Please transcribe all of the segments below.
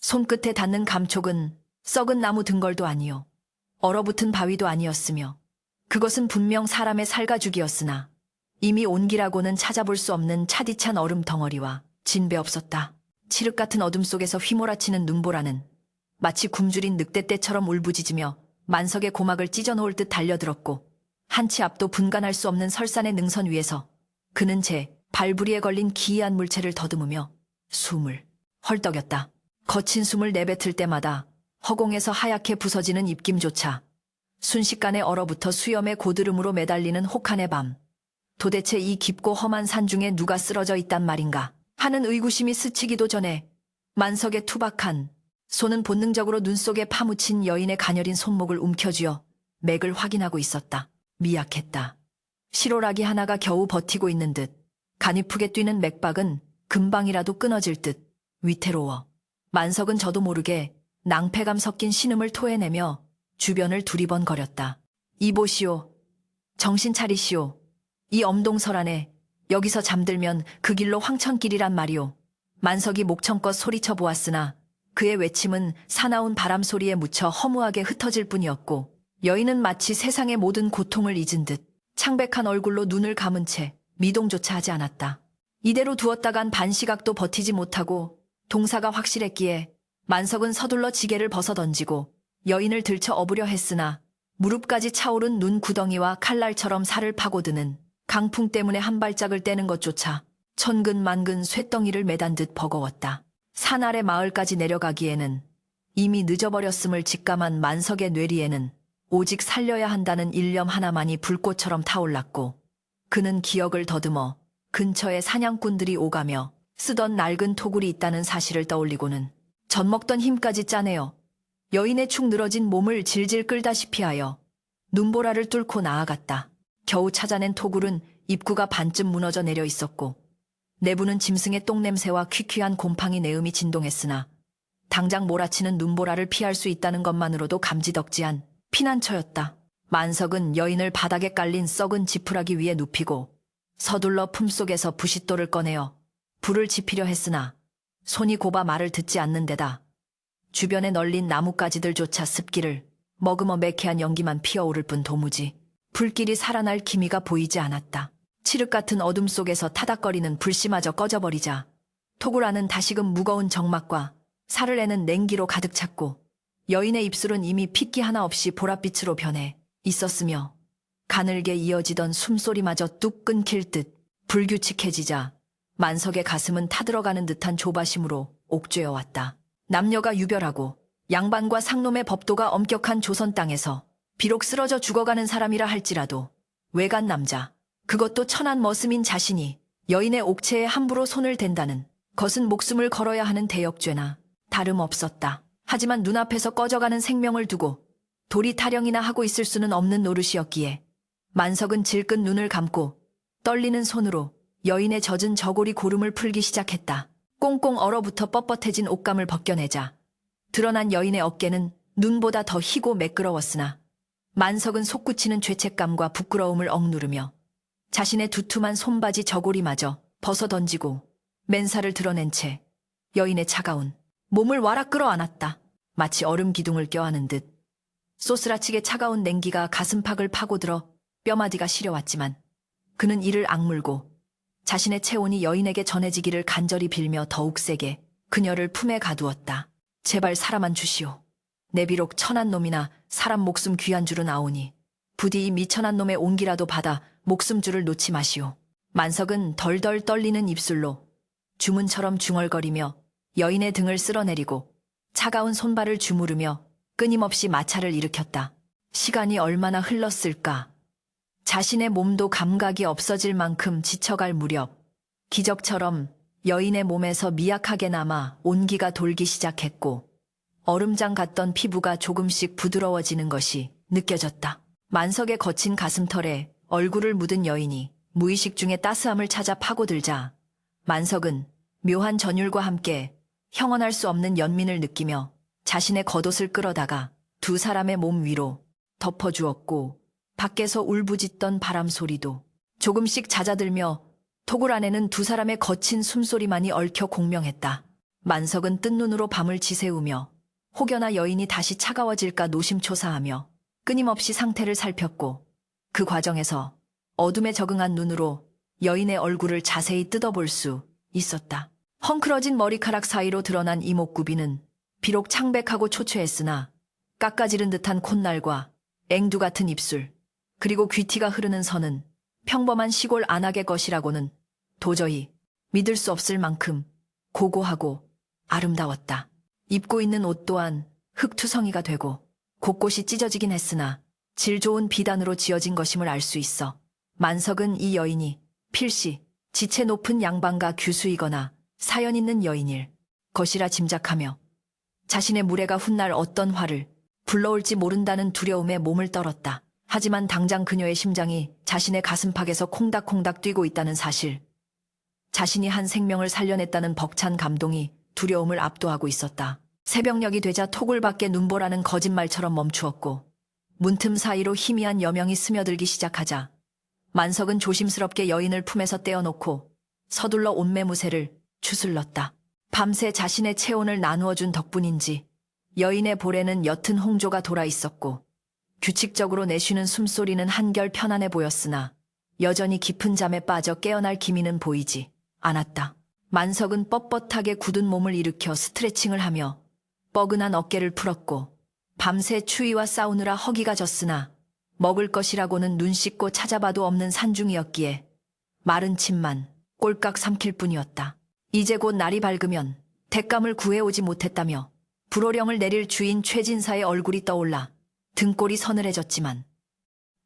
손끝에 닿는 감촉은 썩은 나무 등걸도 아니요, 얼어붙은 바위도 아니었으며 그것은 분명 사람의 살가죽이었으나 이미 온기라고는 찾아볼 수 없는 차디찬 얼음 덩어리와 진배 없었다. 칠흑 같은 어둠 속에서 휘몰아치는 눈보라는 마치 굶주린 늑대떼처럼 울부짖으며 만석의 고막을 찢어놓을 듯 달려들었고, 한치 앞도 분간할 수 없는 설산의 능선 위에서 그는 제 발부리에 걸린 기이한 물체를 더듬으며 숨을 헐떡였다. 거친 숨을 내뱉을 때마다 허공에서 하얗게 부서지는 입김조차 순식간에 얼어붙어 수염의 고드름으로 매달리는 혹한의 밤. 도대체 이 깊고 험한 산 중에 누가 쓰러져 있단 말인가 하는 의구심이 스치기도 전에 만석의 투박한 손은 본능적으로 눈 속에 파묻힌 여인의 가녀린 손목을 움켜쥐어 맥을 확인하고 있었다. 미약했다. 실오라기 하나가 겨우 버티고 있는 듯 가니프게 뛰는 맥박은 금방이라도 끊어질 듯 위태로워 만석은 저도 모르게 낭패감 섞인 신음을 토해내며 주변을 두리번거렸다. 이보시오. 정신 차리시오. 이 엄동설 안에 여기서 잠들면 그 길로 황천길이란 말이오. 만석이 목청껏 소리쳐 보았으나 그의 외침은 사나운 바람 소리에 묻혀 허무하게 흩어질 뿐이었고, 여인은 마치 세상의 모든 고통을 잊은 듯 창백한 얼굴로 눈을 감은 채 미동조차 하지 않았다. 이대로 두었다간 반시각도 버티지 못하고 동사가 확실했기에 만석은 서둘러 지게를 벗어던지고 여인을 들쳐 업으려 했으나 무릎까지 차오른 눈 구덩이와 칼날처럼 살을 파고드는 강풍 때문에 한 발짝을 떼는 것조차 천근만근 쇳덩이를 매단 듯 버거웠다. 산 아래 마을까지 내려가기에는 이미 늦어버렸음을 직감한 만석의 뇌리에는 오직 살려야 한다는 일념 하나만이 불꽃처럼 타올랐고, 그는 기억을 더듬어 근처에 사냥꾼들이 오가며 쓰던 낡은 토굴이 있다는 사실을 떠올리고는 젖먹던 힘까지 짜내어 여인의 축 늘어진 몸을 질질 끌다시피 하여 눈보라를 뚫고 나아갔다. 겨우 찾아낸 토굴은 입구가 반쯤 무너져 내려 있었고, 내부는 짐승의 똥냄새와 퀴퀴한 곰팡이 내음이 진동했으나 당장 몰아치는 눈보라를 피할 수 있다는 것만으로도 감지덕지한 피난처였다. 만석은 여인을 바닥에 깔린 썩은 지푸라기 위에 눕히고 서둘러 품속에서 부싯돌을 꺼내어 불을 지피려 했으나 손이 곱아 말을 듣지 않는 데다 주변에 널린 나뭇가지들조차 습기를 머금어 매캐한 연기만 피어오를 뿐 도무지 불길이 살아날 기미가 보이지 않았다. 칠흑 같은 어둠 속에서 타닥거리는 불씨마저 꺼져버리자 토굴 안은 다시금 무거운 정막과 살을 내는 냉기로 가득 찼고, 여인의 입술은 이미 핏기 하나 없이 보랏빛으로 변해 있었으며 가늘게 이어지던 숨소리마저 뚝 끊길 듯 불규칙해지자 만석의 가슴은 타들어가는 듯한 조바심으로 옥죄어 왔다. 남녀가 유별하고 양반과 상놈의 법도가 엄격한 조선 땅에서 비록 쓰러져 죽어가는 사람이라 할지라도 외간 남자, 그것도 천한 머슴인 자신이 여인의 옥체에 함부로 손을 댄다는 것은 목숨을 걸어야 하는 대역죄나 다름없었다. 하지만 눈앞에서 꺼져가는 생명을 두고 도리 타령이나 하고 있을 수는 없는 노릇이었기에 만석은 질끈 눈을 감고 떨리는 손으로 여인의 젖은 저고리 고름을 풀기 시작했다. 꽁꽁 얼어붙어 뻣뻣해진 옷감을 벗겨내자 드러난 여인의 어깨는 눈보다 더 희고 매끄러웠으나 만석은 솟구치는 죄책감과 부끄러움을 억누르며 자신의 두툼한 손바지 저고리마저 벗어던지고 맨살을 드러낸 채 여인의 차가운 몸을 와락 끌어안았다. 마치 얼음 기둥을 껴안은 듯 쏘스라치게 차가운 냉기가 가슴팍을 파고들어 뼈마디가 시려왔지만 그는 이를 악물고 자신의 체온이 여인에게 전해지기를 간절히 빌며 더욱 세게 그녀를 품에 가두었다. 제발 살아만 주시오. 내 비록 천한 놈이나 사람 목숨 귀한 줄은 아오니 부디 이 미천한 놈의 온기라도 받아 목숨줄을 놓지 마시오. 만석은 덜덜 떨리는 입술로 주문처럼 중얼거리며 여인의 등을 쓸어내리고 차가운 손발을 주무르며 끊임없이 마찰을 일으켰다. 시간이 얼마나 흘렀을까. 자신의 몸도 감각이 없어질 만큼 지쳐갈 무렵 기적처럼 여인의 몸에서 미약하게나마 온기가 돌기 시작했고, 얼음장 같던 피부가 조금씩 부드러워지는 것이 느껴졌다. 만석의 거친 가슴털에 얼굴을 묻은 여인이 무의식 중에 따스함을 찾아 파고들자 만석은 묘한 전율과 함께 형언할 수 없는 연민을 느끼며 자신의 겉옷을 끌어다가 두 사람의 몸 위로 덮어주었고, 밖에서 울부짖던 바람 소리도 조금씩 잦아들며 토굴 안에는 두 사람의 거친 숨소리만이 얽혀 공명했다. 만석은 뜬 눈으로 밤을 지새우며 혹여나 여인이 다시 차가워질까 노심초사하며 끊임없이 상태를 살폈고 그 과정에서 어둠에 적응한 눈으로 여인의 얼굴을 자세히 뜯어볼 수 있었다. 헝클어진 머리카락 사이로 드러난 이목구비는 비록 창백하고 초췌했으나 깎아지른 듯한 콧날과 앵두 같은 입술, 그리고 귀티가 흐르는 선은 평범한 시골 안악의 것이라고는 도저히 믿을 수 없을 만큼 고고하고 아름다웠다. 입고 있는 옷 또한 흙투성이가 되고 곳곳이 찢어지긴 했으나 질 좋은 비단으로 지어진 것임을 알 수 있어 만석은 이 여인이 필시 지체 높은 양반가 규수이거나 사연 있는 여인일 것이라 짐작하며 자신의 무례가 훗날 어떤 화를 불러올지 모른다는 두려움에 몸을 떨었다. 하지만 당장 그녀의 심장이 자신의 가슴팍에서 콩닥콩닥 뛰고 있다는 사실, 자신이 한 생명을 살려냈다는 벅찬 감동이 두려움을 압도하고 있었다. 새벽녘이 되자 톡을 밖에 눈보라는 거짓말처럼 멈추었고 문틈 사이로 희미한 여명이 스며들기 시작하자 만석은 조심스럽게 여인을 품에서 떼어놓고 서둘러 옷매무새를 추슬렀다. 밤새 자신의 체온을 나누어준 덕분인지 여인의 볼에는 옅은 홍조가 돌아 있었고 규칙적으로 내쉬는 숨소리는 한결 편안해 보였으나 여전히 깊은 잠에 빠져 깨어날 기미는 보이지 않았다. 만석은 뻣뻣하게 굳은 몸을 일으켜 스트레칭을 하며 뻐근한 어깨를 풀었고 밤새 추위와 싸우느라 허기가 졌으나 먹을 것이라고는 눈 씻고 찾아봐도 없는 산중이었기에 마른 침만 꼴깍 삼킬 뿐이었다. 이제 곧 날이 밝으면 땔감을 구해오지 못했다며 불호령을 내릴 주인 최진사의 얼굴이 떠올라 등골이 서늘해졌지만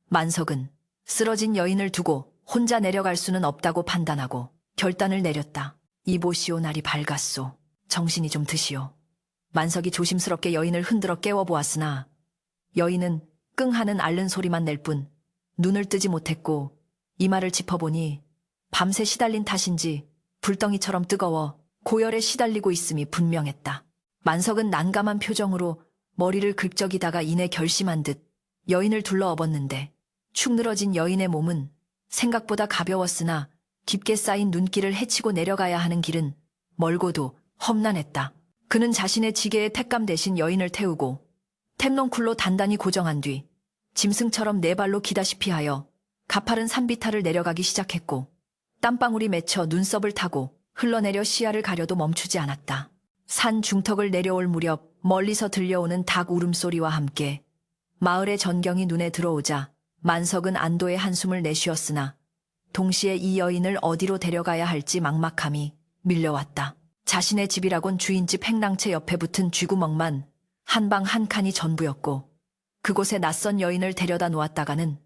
만석은 쓰러진 여인을 두고 혼자 내려갈 수는 없다고 판단하고 결단을 내렸다. 이보시오, 날이 밝았소. 정신이 좀 드시오. 만석이 조심스럽게 여인을 흔들어 깨워보았으나 여인은 끙하는 앓는 소리만 낼 뿐 눈을 뜨지 못했고 이마를 짚어보니 밤새 시달린 탓인지 불덩이처럼 뜨거워 고열에 시달리고 있음이 분명했다. 만석은 난감한 표정으로 머리를 긁적이다가 이내 결심한 듯 여인을 둘러엎었는데 축 늘어진 여인의 몸은 생각보다 가벼웠으나 깊게 쌓인 눈길을 헤치고 내려가야 하는 길은 멀고도 험난했다. 그는 자신의 지게에 땔감 대신 여인을 태우고 템농쿨로 단단히 고정한 뒤 짐승처럼 네 발로 기다시피 하여 가파른 산비탈을 내려가기 시작했고 땀방울이 맺혀 눈썹을 타고 흘러내려 시야를 가려도 멈추지 않았다. 산 중턱을 내려올 무렵 멀리서 들려오는 닭 울음소리와 함께 마을의 전경이 눈에 들어오자 만석은 안도의 한숨을 내쉬었으나 동시에 이 여인을 어디로 데려가야 할지 막막함이 밀려왔다. 자신의 집이라곤 주인집 행랑채 옆에 붙은 쥐구멍만 한 방 한 칸이 전부였고 그곳에 낯선 여인을 데려다 놓았다가는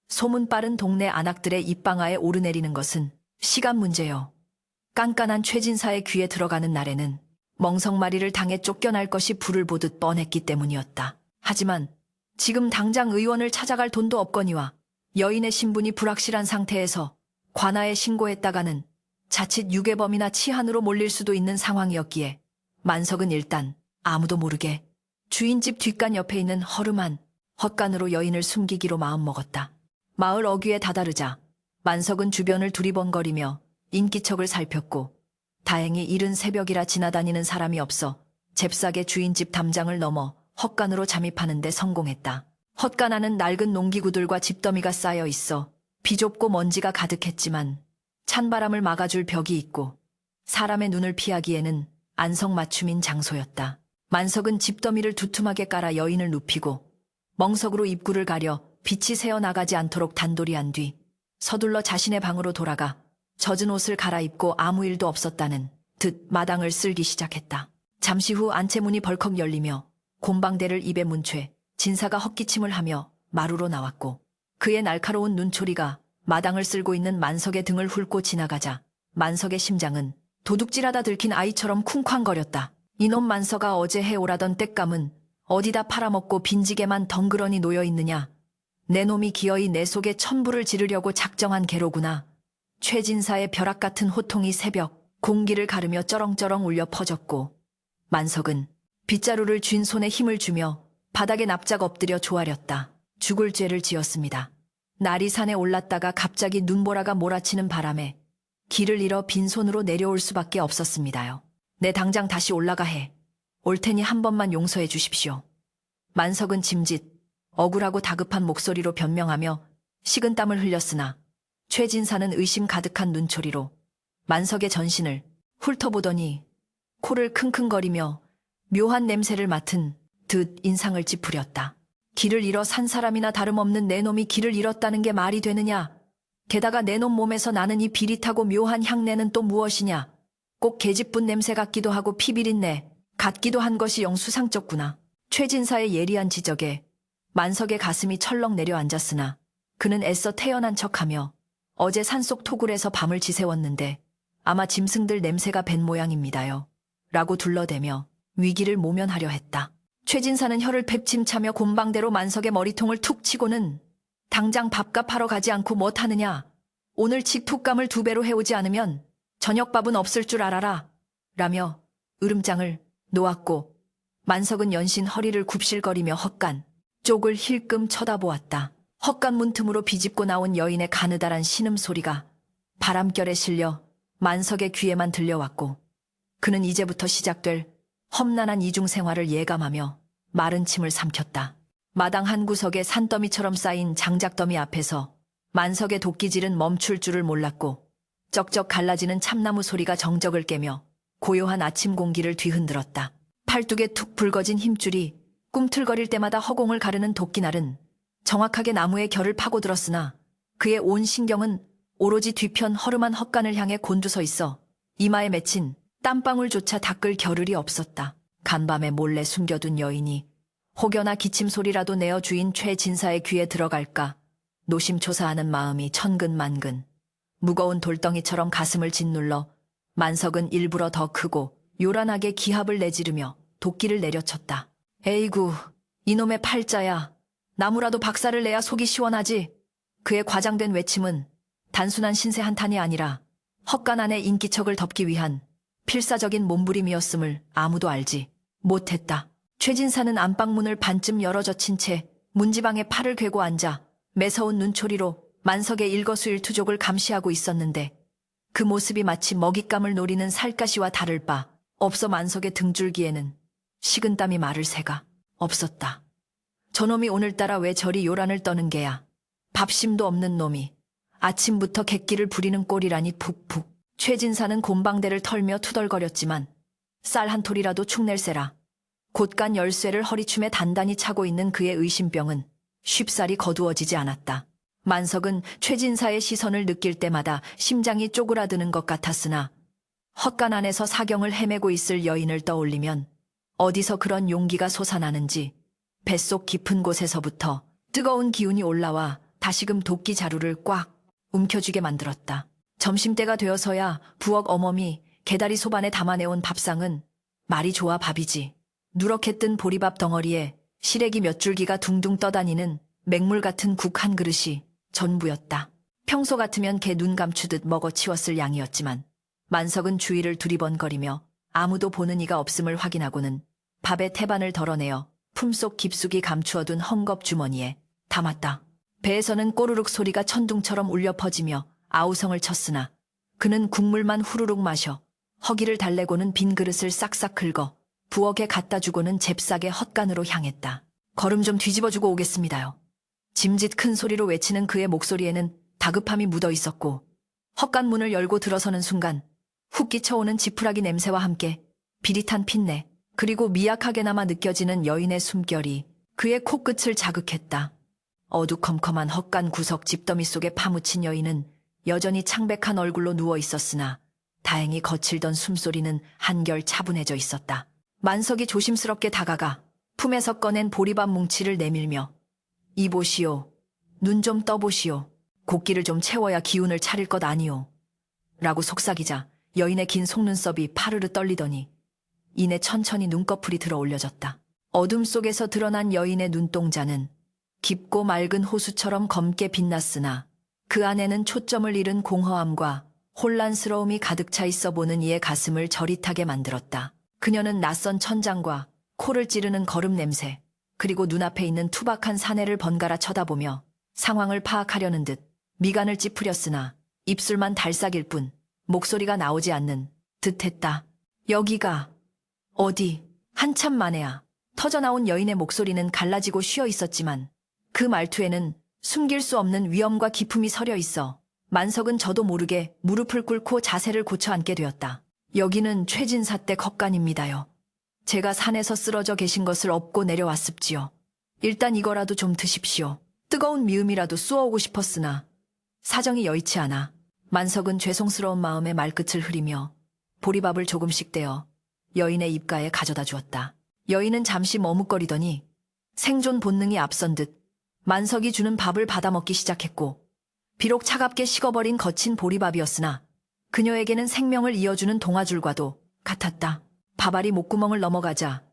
소문 빠른 동네 안악들의 입방아에 오르내리는 것은 시간 문제요. 깐깐한 최진사의 귀에 들어가는 날에는 멍석마리를 당해 쫓겨날 것이 불을 보듯 뻔했기 때문이었다. 하지만 지금 당장 의원을 찾아갈 돈도 없거니와 여인의 신분이 불확실한 상태에서 관아에 신고했다가는 자칫 유괴범이나 치한으로 몰릴 수도 있는 상황이었기에 만석은 일단 아무도 모르게 주인집 뒷간 옆에 있는 허름한 헛간으로 여인을 숨기기로 마음먹었다. 마을 어귀에 다다르자 만석은 주변을 두리번거리며 인기척을 살폈고 다행히 이른 새벽이라 지나다니는 사람이 없어 잽싸게 주인집 담장을 넘어 헛간으로 잠입하는 데 성공했다. 헛간 안은 낡은 농기구들과 집더미가 쌓여 있어 비좁고 먼지가 가득했지만 찬바람을 막아줄 벽이 있고 사람의 눈을 피하기에는 안성맞춤인 장소였다. 만석은 집더미를 두툼하게 깔아 여인을 눕히고 멍석으로 입구를 가려 빛이 새어나가지 않도록 단도리한 뒤 서둘러 자신의 방으로 돌아가 젖은 옷을 갈아입고 아무 일도 없었다는 듯 마당을 쓸기 시작했다. 잠시 후 안채문이 벌컥 열리며 곰방대를 입에 문 채 진사가 헛기침을 하며 마루로 나왔고 그의 날카로운 눈초리가 마당을 쓸고 있는 만석의 등을 훑고 지나가자 만석의 심장은 도둑질하다 들킨 아이처럼 쿵쾅거렸다. 이놈 만석아, 어제 해오라던 땔감은 어디다 팔아먹고 빈지게만 덩그러니 놓여있느냐. 내 놈이 기어이 내 속에 천부를 지르려고 작정한 개로구나. 최진사의 벼락 같은 호통이 새벽 공기를 가르며 쩌렁쩌렁 울려 퍼졌고 만석은 빗자루를 쥔 손에 힘을 주며 바닥에 납작 엎드려 조아렸다. 죽을 죄를 지었습니다. 날이 산에 올랐다가 갑자기 눈보라가 몰아치는 바람에 길을 잃어 빈손으로 내려올 수밖에 없었습니다요. 내 당장 다시 올라가 해. 올 테니 한 번만 용서해 주십시오. 만석은 짐짓, 억울하고 다급한 목소리로 변명하며 식은땀을 흘렸으나 최진사는 의심 가득한 눈초리로 만석의 전신을 훑어보더니 코를 킁킁거리며 묘한 냄새를 맡은 듯 인상을 찌푸렸다. 길을 잃어 산 사람이나 다름없는 내 놈이 길을 잃었다는 게 말이 되느냐? 게다가 내 놈 몸에서 나는 이 비릿하고 묘한 향내는 또 무엇이냐? 꼭 계집분 냄새 같기도 하고 피비린내 같기도 한 것이 영 수상쩍구나. 최진사의 예리한 지적에 만석의 가슴이 철렁 내려앉았으나 그는 애써 태연한 척하며 어제 산속 토굴에서 밤을 지새웠는데 아마 짐승들 냄새가 밴 모양입니다요. 라고 둘러대며 위기를 모면하려 했다. 최진사는 혀를 팹침차며 곰방대로 만석의 머리통을 툭 치고는 당장 밥값 하러 가지 않고 뭣하느냐. 오늘 직툭감을 2배로 해오지 않으면 저녁밥은 없을 줄 알아라. 라며 으름장을 놓았고 만석은 연신 허리를 굽실거리며 헛간 쪽을 힐끔 쳐다보았다. 헛간 문틈으로 비집고 나온 여인의 가느다란 신음소리가 바람결에 실려 만석의 귀에만 들려왔고 그는 이제부터 시작될 험난한 이중생활을 예감하며 마른 침을 삼켰다. 마당 한 구석에 산더미처럼 쌓인 장작더미 앞에서 만석의 도끼질은 멈출 줄을 몰랐고 쩍쩍 갈라지는 참나무 소리가 정적을 깨며 고요한 아침 공기를 뒤흔들었다. 팔뚝에 툭 붉어진 힘줄이 꿈틀거릴 때마다 허공을 가르는 도끼날은 정확하게 나무의 결을 파고들었으나 그의 온 신경은 오로지 뒤편 허름한 헛간을 향해 곤두서 있어 이마에 맺힌 땀방울조차 닦을 겨를이 없었다. 간밤에 몰래 숨겨둔 여인이 혹여나 기침소리라도 내어 주인 최진사의 귀에 들어갈까 노심초사하는 마음이 천근만근. 무거운 돌덩이처럼 가슴을 짓눌러 만석은 일부러 더 크고 요란하게 기합을 내지르며 도끼를 내려쳤다. 에이구, 이놈의 팔자야. 나무라도 박살을 내야 속이 시원하지. 그의 과장된 외침은 단순한 신세 한탄이 아니라 헛간 안의 인기척을 덮기 위한 필사적인 몸부림이었음을 아무도 알지 못했다. 최진사는 안방문을 반쯤 열어젖힌 채 문지방에 팔을 괴고 앉아 매서운 눈초리로 만석의 일거수일투족을 감시하고 있었는데 그 모습이 마치 먹잇감을 노리는 살갗이와 다를 바 없어 만석의 등줄기에는 식은땀이 마를 새가 없었다. 저놈이 오늘따라 왜 저리 요란을 떠는 게야. 밥심도 없는 놈이 아침부터 객기를 부리는 꼴이라니 푹푹. 최진사는 곰방대를 털며 투덜거렸지만 쌀 한 톨이라도 축낼세라. 곧간 열쇠를 허리춤에 단단히 차고 있는 그의 의심병은 쉽사리 거두어지지 않았다. 만석은 최진사의 시선을 느낄 때마다 심장이 쪼그라드는 것 같았으나 헛간 안에서 사경을 헤매고 있을 여인을 떠올리면 어디서 그런 용기가 솟아나는지 뱃속 깊은 곳에서부터 뜨거운 기운이 올라와 다시금 도끼 자루를 꽉 움켜쥐게 만들었다. 점심때가 되어서야 부엌 어멈이 개다리 소반에 담아내온 밥상은 말이 좋아 밥이지. 누렇게 뜬 보리밥 덩어리에 시래기 몇 줄기가 둥둥 떠다니는 맹물 같은 국 한 그릇이 전부였다. 평소 같으면 개 눈 감추듯 먹어치웠을 양이었지만 만석은 주위를 두리번거리며 아무도 보는 이가 없음을 확인하고는 밥의 태반을 덜어내어 품속 깊숙이 감추어둔 헝겊 주머니에 담았다. 배에서는 꼬르륵 소리가 천둥처럼 울려 퍼지며 아우성을 쳤으나 그는 국물만 후루룩 마셔 허기를 달래고는 빈 그릇을 싹싹 긁어 부엌에 갖다 주고는 잽싸게 헛간으로 향했다. 걸음 좀 뒤집어주고 오겠습니다요. 짐짓 큰 소리로 외치는 그의 목소리에는 다급함이 묻어 있었고 헛간 문을 열고 들어서는 순간 훅 끼쳐오는 지푸라기 냄새와 함께 비릿한 핏내 그리고 미약하게나마 느껴지는 여인의 숨결이 그의 코끝을 자극했다. 어두컴컴한 헛간 구석 집더미 속에 파묻힌 여인은 여전히 창백한 얼굴로 누워 있었으나 다행히 거칠던 숨소리는 한결 차분해져 있었다. 만석이 조심스럽게 다가가 품에서 꺼낸 보리밥 뭉치를 내밀며 이보시오. 눈 좀 떠보시오. 곡기를 좀 채워야 기운을 차릴 것 아니오. 라고 속삭이자 여인의 긴 속눈썹이 파르르 떨리더니 이내 천천히 눈꺼풀이 들어 올려졌다. 어둠 속에서 드러난 여인의 눈동자는 깊고 맑은 호수처럼 검게 빛났으나 그 안에는 초점을 잃은 공허함과 혼란스러움이 가득 차 있어 보는 이의 가슴을 저릿하게 만들었다. 그녀는 낯선 천장과 코를 찌르는 거름 냄새 그리고 눈앞에 있는 투박한 사내를 번갈아 쳐다보며 상황을 파악하려는 듯 미간을 찌푸렸으나 입술만 달싹일 뿐 목소리가 나오지 않는 듯했다. 여기가 어디? 한참 만에야 터져나온 여인의 목소리는 갈라지고 쉬어 있었지만 그 말투에는 숨길 수 없는 위엄과 기품이 서려 있어 만석은 저도 모르게 무릎을 꿇고 자세를 고쳐 앉게 되었다. 여기는 최진사 댁 헛간입니다요. 제가 산에서 쓰러져 계신 것을 업고 내려왔습지요. 일단 이거라도 좀 드십시오. 뜨거운 미음이라도 쏘아오고 싶었으나 사정이 여의치 않아 만석은 죄송스러운 마음에 말끝을 흐리며 보리밥을 조금씩 떼어 여인의 입가에 가져다 주었다. 여인은 잠시 머뭇거리더니 생존 본능이 앞선 듯 만석이 주는 밥을 받아먹기 시작했고 비록 차갑게 식어버린 거친 보리밥이었으나 그녀에게는 생명을 이어주는 동아줄과도 같았다. 밥알이 목구멍을 넘어가자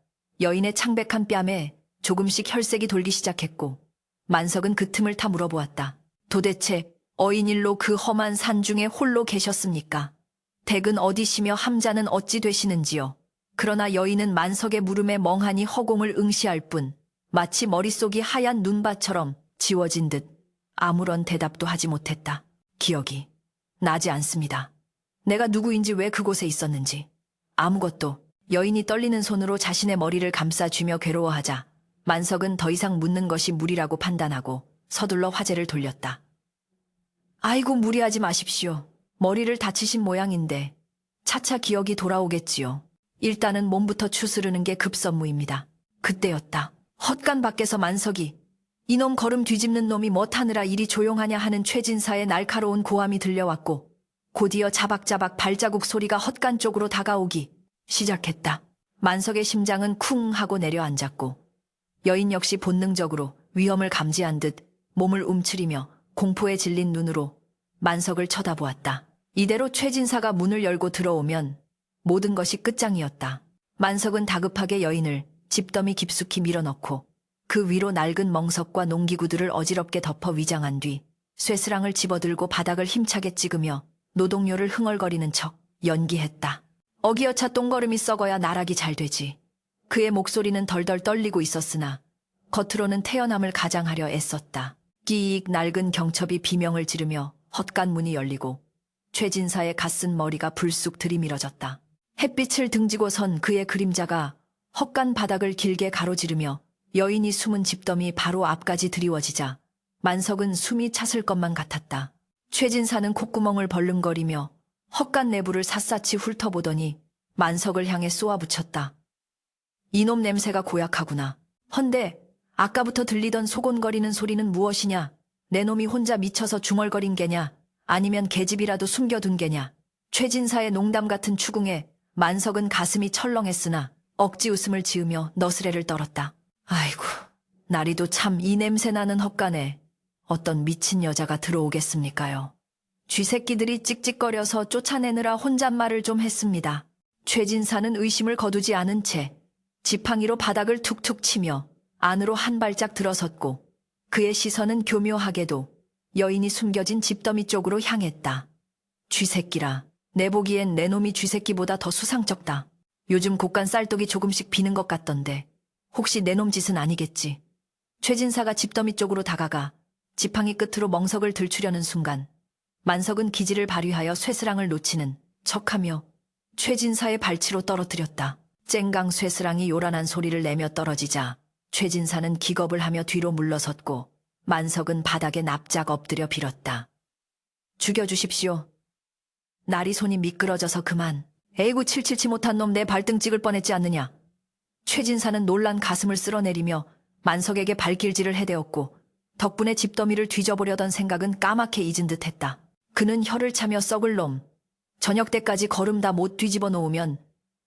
여인의 창백한 뺨에 조금씩 혈색이 돌기 시작했고 만석은 그 틈을 타 물어보았다. 도대체 어인일로 그 험한 산 중에 홀로 계셨습니까? 댁은 어디시며 함자는 어찌 되시는지요? 그러나 여인은 만석의 물음에 멍하니 허공을 응시할 뿐 마치 머릿속이 하얀 눈밭처럼 지워진 듯 아무런 대답도 하지 못했다. 기억이 나지 않습니다. 내가 누구인지 왜 그곳에 있었는지 아무것도. 여인이 떨리는 손으로 자신의 머리를 감싸쥐며 괴로워하자 만석은 더 이상 묻는 것이 무리라고 판단하고 서둘러 화제를 돌렸다. 아이고 무리하지 마십시오. 머리를 다치신 모양인데 차차 기억이 돌아오겠지요. 일단은 몸부터 추스르는 게 급선무입니다. 그때였다. 헛간 밖에서 만석이 이놈 걸음 뒤집는 놈이 뭣하느라 이리 조용하냐 하는 최진사의 날카로운 고함이 들려왔고 곧이어 자박자박 발자국 소리가 헛간 쪽으로 다가오기 시작했다. 만석의 심장은 쿵 하고 내려앉았고 여인 역시 본능적으로 위험을 감지한 듯 몸을 움츠리며 공포에 질린 눈으로 만석을 쳐다보았다. 이대로 최진사가 문을 열고 들어오면 모든 것이 끝장이었다. 만석은 다급하게 여인을 집더미 깊숙이 밀어넣고 그 위로 낡은 멍석과 농기구들을 어지럽게 덮어 위장한 뒤 쇠스랑을 집어들고 바닥을 힘차게 찍으며 노동요를 흥얼거리는 척 연기했다. 어기어차 똥걸음이 썩어야 나락이 잘 되지. 그의 목소리는 덜덜 떨리고 있었으나 겉으로는 태연함을 가장하려 애썼다. 끼익 낡은 경첩이 비명을 지르며 헛간 문이 열리고 최진사의 갓쓴 머리가 불쑥 들이밀어졌다. 햇빛을 등지고 선 그의 그림자가 헛간 바닥을 길게 가로지르며 여인이 숨은 집더미 바로 앞까지 드리워지자 만석은 숨이 찼을 것만 같았다. 최진사는 콧구멍을 벌름거리며 헛간 내부를 샅샅이 훑어보더니 만석을 향해 쏘아붙였다. 이놈 냄새가 고약하구나. 헌데 아까부터 들리던 소곤거리는 소리는 무엇이냐? 내 놈이 혼자 미쳐서 중얼거린 게냐? 아니면 계집이라도 숨겨둔 게냐? 최진사의 농담 같은 추궁에 만석은 가슴이 철렁했으나 억지 웃음을 지으며 너스레를 떨었다. 아이고, 나리도 참 이 냄새나는 헛간에 어떤 미친 여자가 들어오겠습니까요? 쥐새끼들이 찍찍거려서 쫓아내느라 혼잣말을 좀 했습니다. 최진사는 의심을 거두지 않은 채 지팡이로 바닥을 툭툭 치며 안으로 한 발짝 들어섰고 그의 시선은 교묘하게도 여인이 숨겨진 집더미 쪽으로 향했다. 쥐새끼라. 내 보기엔 내 놈이 쥐새끼보다 더 수상쩍다. 요즘 곳간 쌀독이 조금씩 비는 것 같던데 혹시 내 놈 짓은 아니겠지. 최진사가 집더미 쪽으로 다가가 지팡이 끝으로 멍석을 들추려는 순간 만석은 기지를 발휘하여 쇠스랑을 놓치는 척하며 최진사의 발치로 떨어뜨렸다. 쨍강 쇠스랑이 요란한 소리를 내며 떨어지자 최진사는 기겁을 하며 뒤로 물러섰고 만석은 바닥에 납작 엎드려 빌었다. 죽여주십시오. 날이 손이 미끄러져서 그만. 에이구 칠칠치 못한 놈 내 발등 찍을 뻔했지 않느냐. 최진사는 놀란 가슴을 쓸어내리며 만석에게 발길질을 해대었고 덕분에 집더미를 뒤져보려던 생각은 까맣게 잊은 듯했다. 그는 혀를 차며 썩을 놈. 저녁 때까지 걸음 다 못 뒤집어 놓으면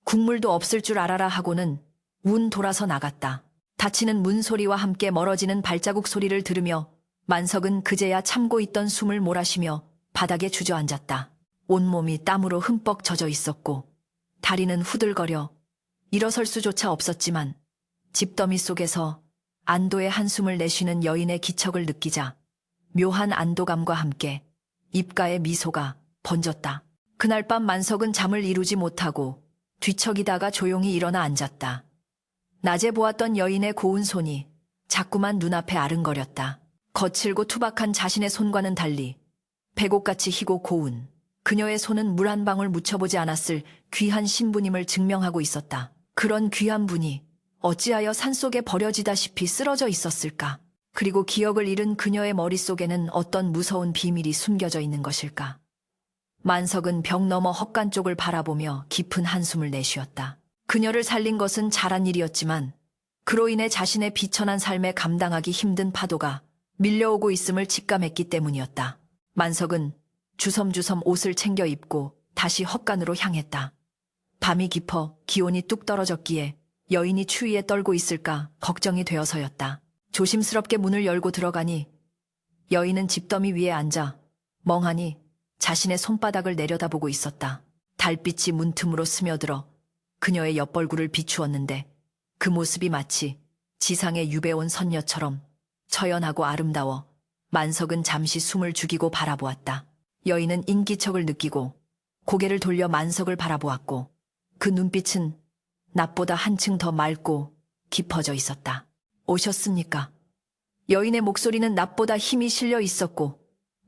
국물도 없을 줄 알아라 하고는 운 돌아서 나갔다. 닫히는 문 소리와 함께 멀어지는 발자국 소리를 들으며 만석은 그제야 참고 있던 숨을 몰아쉬며 바닥에 주저앉았다. 온몸이 땀으로 흠뻑 젖어 있었고 다리는 후들거려 일어설 수조차 없었지만 집더미 속에서 안도의 한숨을 내쉬는 여인의 기척을 느끼자 묘한 안도감과 함께 입가에 미소가 번졌다. 그날 밤 만석은 잠을 이루지 못하고 뒤척이다가 조용히 일어나 앉았다. 낮에 보았던 여인의 고운 손이 자꾸만 눈앞에 아른거렸다. 거칠고 투박한 자신의 손과는 달리 백옥같이 희고 고운 그녀의 손은 물 한 방울 묻혀보지 않았을 귀한 신부님을 증명하고 있었다. 그런 귀한 분이 어찌하여 산속에 버려지다시피 쓰러져 있었을까? 그리고 기억을 잃은 그녀의 머릿속에는 어떤 무서운 비밀이 숨겨져 있는 것일까? 만석은 벽 너머 헛간 쪽을 바라보며 깊은 한숨을 내쉬었다. 그녀를 살린 것은 잘한 일이었지만 그로 인해 자신의 비천한 삶에 감당하기 힘든 파도가 밀려오고 있음을 직감했기 때문이었다. 만석은 주섬주섬 옷을 챙겨 입고 다시 헛간으로 향했다. 밤이 깊어 기온이 뚝 떨어졌기에 여인이 추위에 떨고 있을까 걱정이 되어서였다. 조심스럽게 문을 열고 들어가니 여인은 집더미 위에 앉아 멍하니 자신의 손바닥을 내려다보고 있었다. 달빛이 문틈으로 스며들어 그녀의 옆벌구를 비추었는데 그 모습이 마치 지상에 유배온 선녀처럼 처연하고 아름다워 만석은 잠시 숨을 죽이고 바라보았다. 여인은 인기척을 느끼고 고개를 돌려 만석을 바라보았고 그 눈빛은 낮보다 한층 더 맑고 깊어져 있었다. 오셨습니까? 여인의 목소리는 낮보다 힘이 실려 있었고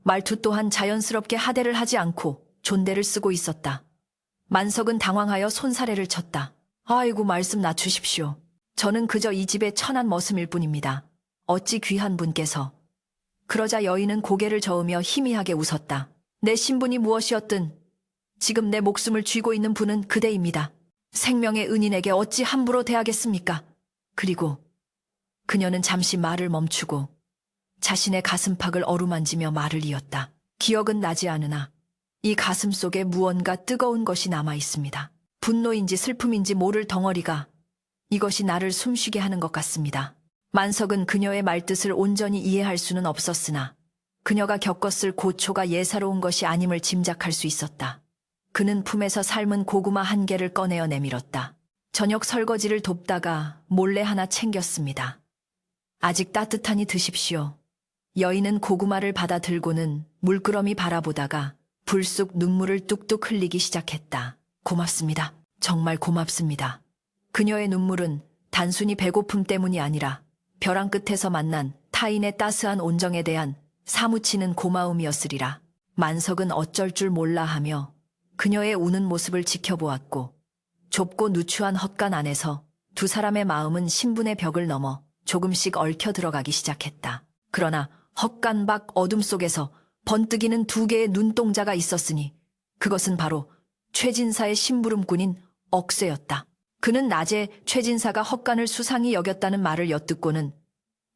말투 또한 자연스럽게 하대를 하지 않고 존대를 쓰고 있었다. 만석은 당황하여 손사래를 쳤다. 아이고 말씀 낮추십시오. 저는 그저 이 집의 천한 머슴일 뿐입니다. 어찌 귀한 분께서. 그러자 여인은 고개를 저으며 희미하게 웃었다. 내 신분이 무엇이었든 지금 내 목숨을 쥐고 있는 분은 그대입니다. 생명의 은인에게 어찌 함부로 대하겠습니까? 그리고 그녀는 잠시 말을 멈추고 자신의 가슴팍을 어루만지며 말을 이었다. 기억은 나지 않으나 이 가슴 속에 무언가 뜨거운 것이 남아 있습니다. 분노인지 슬픔인지 모를 덩어리가 이것이 나를 숨쉬게 하는 것 같습니다. 만석은 그녀의 말뜻을 온전히 이해할 수는 없었으나 그녀가 겪었을 고초가 예사로운 것이 아님을 짐작할 수 있었다. 그는 품에서 삶은 고구마 한 개를 꺼내어 내밀었다. 저녁 설거지를 돕다가 몰래 하나 챙겼습니다. 아직 따뜻하니 드십시오. 여인은 고구마를 받아 들고는 물끄러미 바라보다가 불쑥 눈물을 뚝뚝 흘리기 시작했다. 고맙습니다. 정말 고맙습니다. 그녀의 눈물은 단순히 배고픔 때문이 아니라 벼랑 끝에서 만난 타인의 따스한 온정에 대한 사무치는 고마움이었으리라. 만석은 어쩔 줄 몰라 하며 그녀의 우는 모습을 지켜보았고 좁고 누추한 헛간 안에서 두 사람의 마음은 신분의 벽을 넘어 조금씩 얽혀 들어가기 시작했다. 그러나 헛간 밖 어둠 속에서 번뜩이는 두 개의 눈동자가 있었으니 그것은 바로 최진사의 심부름꾼인 억새였다. 그는 낮에 최진사가 헛간을 수상히 여겼다는 말을 엿듣고는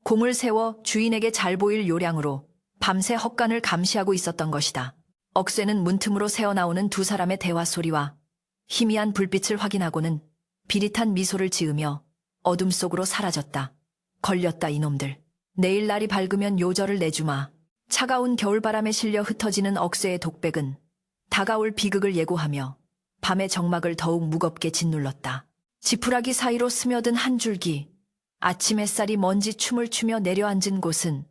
공을 세워 주인에게 잘 보일 요량으로 밤새 헛간을 감시하고 있었던 것이다. 억새는 문틈으로 새어나오는 두 사람의 대화 소리와 희미한 불빛을 확인하고는 비릿한 미소를 지으며 어둠 속으로 사라졌다. 걸렸다 이놈들. 내일 날이 밝으면 요절을 내주마. 차가운 겨울바람에 실려 흩어지는 억새의 독백은 다가올 비극을 예고하며 밤의 정막을 더욱 무겁게 짓눌렀다. 지푸라기 사이로 스며든 한 줄기, 아침 햇살이 먼지 춤을 추며 내려앉은 곳은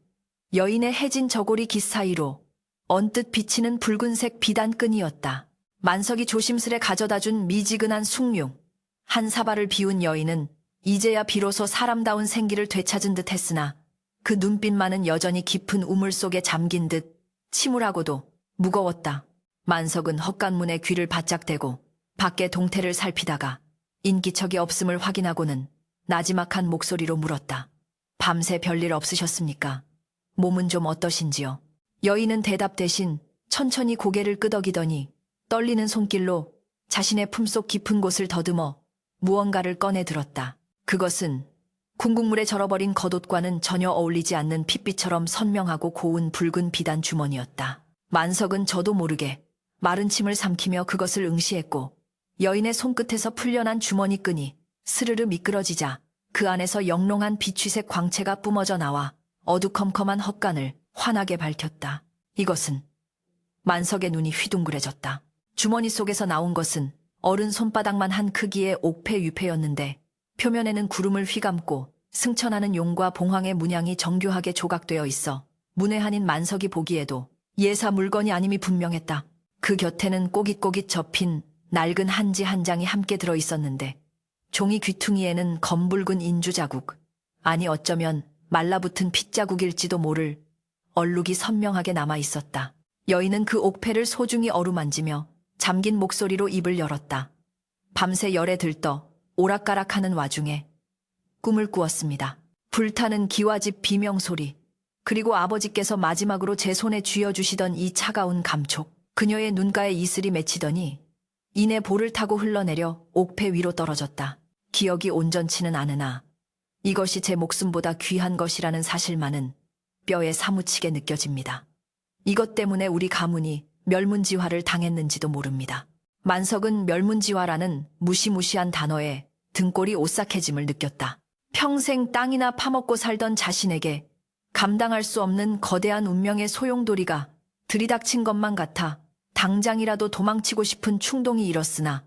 여인의 해진 저고리 깃 사이로 언뜻 비치는 붉은색 비단끈이었다. 만석이 조심스레 가져다준 미지근한 숭늉, 한 사발을 비운 여인은 이제야 비로소 사람다운 생기를 되찾은 듯 했으나 그 눈빛만은 여전히 깊은 우물 속에 잠긴 듯 침울하고도 무거웠다. 만석은 헛간문에 귀를 바짝 대고 밖의 동태를 살피다가 인기척이 없음을 확인하고는 나지막한 목소리로 물었다. 밤새 별일 없으셨습니까? 몸은 좀 어떠신지요? 여인은 대답 대신 천천히 고개를 끄덕이더니 떨리는 손길로 자신의 품속 깊은 곳을 더듬어 무언가를 꺼내 들었다. 그것은 궁극물에 절어버린 겉옷과는 전혀 어울리지 않는 핏빛처럼 선명하고 고운 붉은 비단 주머니였다. 만석은 저도 모르게 마른 침을 삼키며 그것을 응시했고 여인의 손끝에서 풀려난 주머니끈이 스르르 미끄러지자 그 안에서 영롱한 비취색 광채가 뿜어져 나와 어두컴컴한 헛간을 환하게 밝혔다. 이것은 만석의 눈이 휘둥그레졌다. 주머니 속에서 나온 것은 어른 손바닥만 한 크기의 옥패 유패였는데 표면에는 구름을 휘감고 승천하는 용과 봉황의 문양이 정교하게 조각되어 있어 문외한인 만석이 보기에도 예사 물건이 아님이 분명했다. 그 곁에는 꼬깃꼬깃 접힌 낡은 한지 한 장이 함께 들어있었는데 종이 귀퉁이에는 검붉은 인주 자국, 아니 어쩌면 말라붙은 핏자국일지도 모를 얼룩이 선명하게 남아있었다. 여인은 그 옥패를 소중히 어루만지며 잠긴 목소리로 입을 열었다. 밤새 열에 들떠 오락가락하는 와중에 꿈을 꾸었습니다. 불타는 기와집 비명소리, 그리고 아버지께서 마지막으로 제 손에 쥐어주시던 이 차가운 감촉. 그녀의 눈가에 이슬이 맺히더니 이내 볼을 타고 흘러내려 옥패 위로 떨어졌다. 기억이 온전치는 않으나 이것이 제 목숨보다 귀한 것이라는 사실만은 뼈에 사무치게 느껴집니다. 이것 때문에 우리 가문이 멸문지화를 당했는지도 모릅니다. 만석은 멸문지화라는 무시무시한 단어에 등골이 오싹해짐을 느꼈다. 평생 땅이나 파먹고 살던 자신에게 감당할 수 없는 거대한 운명의 소용돌이가 들이닥친 것만 같아 당장이라도 도망치고 싶은 충동이 일었으나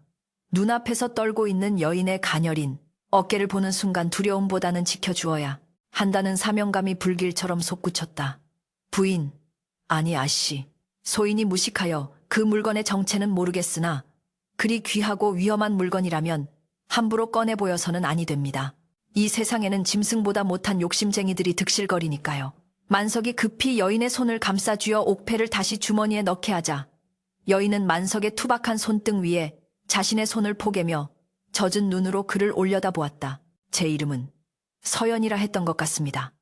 눈앞에서 떨고 있는 여인의 가녀린 어깨를 보는 순간 두려움보다는 지켜주어야 한다는 사명감이 불길처럼 솟구쳤다. 부인, 아니 아씨. 소인이 무식하여 그 물건의 정체는 모르겠으나 그리 귀하고 위험한 물건이라면 함부로 꺼내 보여서는 아니 됩니다. 이 세상에는 짐승보다 못한 욕심쟁이들이 득실거리니까요. 만석이 급히 여인의 손을 감싸 쥐어 옥패를 다시 주머니에 넣게 하자 여인은 만석의 투박한 손등 위에 자신의 손을 포개며 젖은 눈으로 그를 올려다보았다. 제 이름은 서연이라 했던 것 같습니다.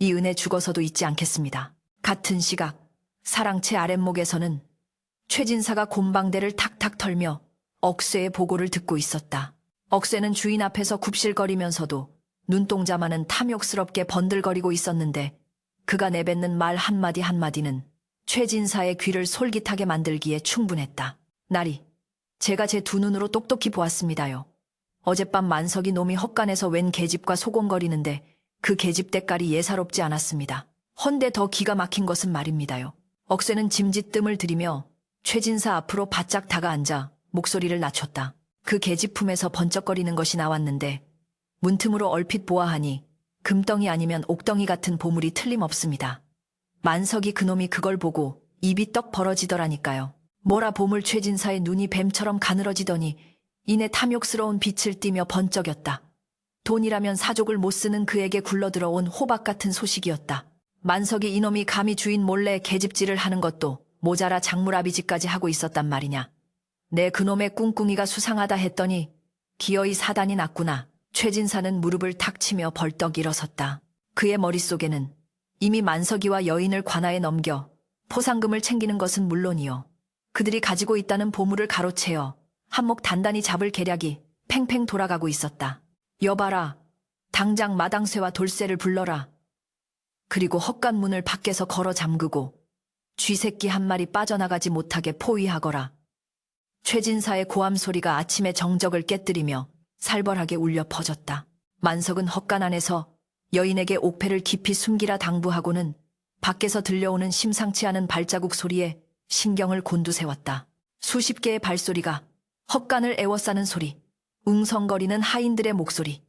이 은혜 죽어서도 잊지 않겠습니다. 같은 시각 사랑채 아랫목에서는 최진사가 곰방대를 탁탁 털며 억새의 보고를 듣고 있었다. 억새는 주인 앞에서 굽실거리면서도 눈동자만은 탐욕스럽게 번들거리고 있었는데 그가 내뱉는 말 한마디 한마디는 최진사의 귀를 솔깃하게 만들기에 충분했다. 나리, 제가 제 두 눈으로 똑똑히 보았습니다요. 어젯밤 만석이 놈이 헛간에서 웬 계집과 소곤거리는데 그 계집 때깔이 예사롭지 않았습니다. 헌데 더 기가 막힌 것은 말입니다요. 억새는 짐짓뜸을 들이며 최진사 앞으로 바짝 다가앉아 목소리를 낮췄다. 그 계집품에서 번쩍거리는 것이 나왔는데 문틈으로 얼핏 보아하니 금덩이 아니면 옥덩이 같은 보물이 틀림없습니다. 만석이 그놈이 그걸 보고 입이 떡 벌어지더라니까요. 뭐라 보물. 최진사의 눈이 뱀처럼 가늘어지더니 이내 탐욕스러운 빛을 띠며 번쩍였다. 돈이라면 사족을 못 쓰는 그에게 굴러들어온 호박 같은 소식이었다. 만석이 이놈이 감히 주인 몰래 계집질을 하는 것도 모자라 장물아비지까지 하고 있었단 말이냐. 내 그놈의 꿍꿍이가 수상하다 했더니 기어이 사단이 났구나. 최진사는 무릎을 탁 치며 벌떡 일어섰다. 그의 머릿속에는 이미 만석이와 여인을 관아에 넘겨 포상금을 챙기는 것은 물론이요, 그들이 가지고 있다는 보물을 가로채어 한몫 단단히 잡을 계략이 팽팽 돌아가고 있었다. 여봐라, 당장 마당쇠와 돌쇠를 불러라. 그리고 헛간 문을 밖에서 걸어 잠그고 쥐새끼 한 마리 빠져나가지 못하게 포위하거라. 최진사의 고함 소리가 아침의 정적을 깨뜨리며 살벌하게 울려 퍼졌다. 만석은 헛간 안에서 여인에게 옥패를 깊이 숨기라 당부하고는 밖에서 들려오는 심상치 않은 발자국 소리에 신경을 곤두세웠다. 수십 개의 발소리가, 헛간을 에워싸는 소리, 웅성거리는 하인들의 목소리,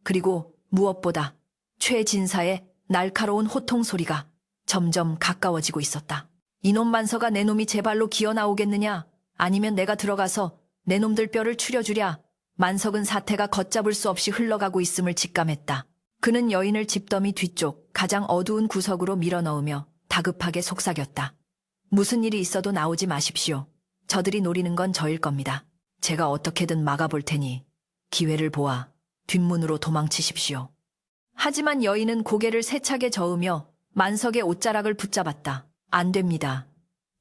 그리고 무엇보다 최진사의 날카로운 호통 소리가 점점 가까워지고 있었다. 이놈 만서가 내 놈이 제 발로 기어나오겠느냐, 아니면 내가 들어가서 내 놈들 뼈를 추려주랴. 만석은 사태가 걷잡을 수 없이 흘러가고 있음을 직감했다. 그는 여인을 집더미 뒤쪽 가장 어두운 구석으로 밀어넣으며 다급하게 속삭였다. 무슨 일이 있어도 나오지 마십시오. 저들이 노리는 건 저일 겁니다. 제가 어떻게든 막아볼 테니 기회를 보아 뒷문으로 도망치십시오. 하지만 여인은 고개를 세차게 저으며 만석의 옷자락을 붙잡았다. 안 됩니다.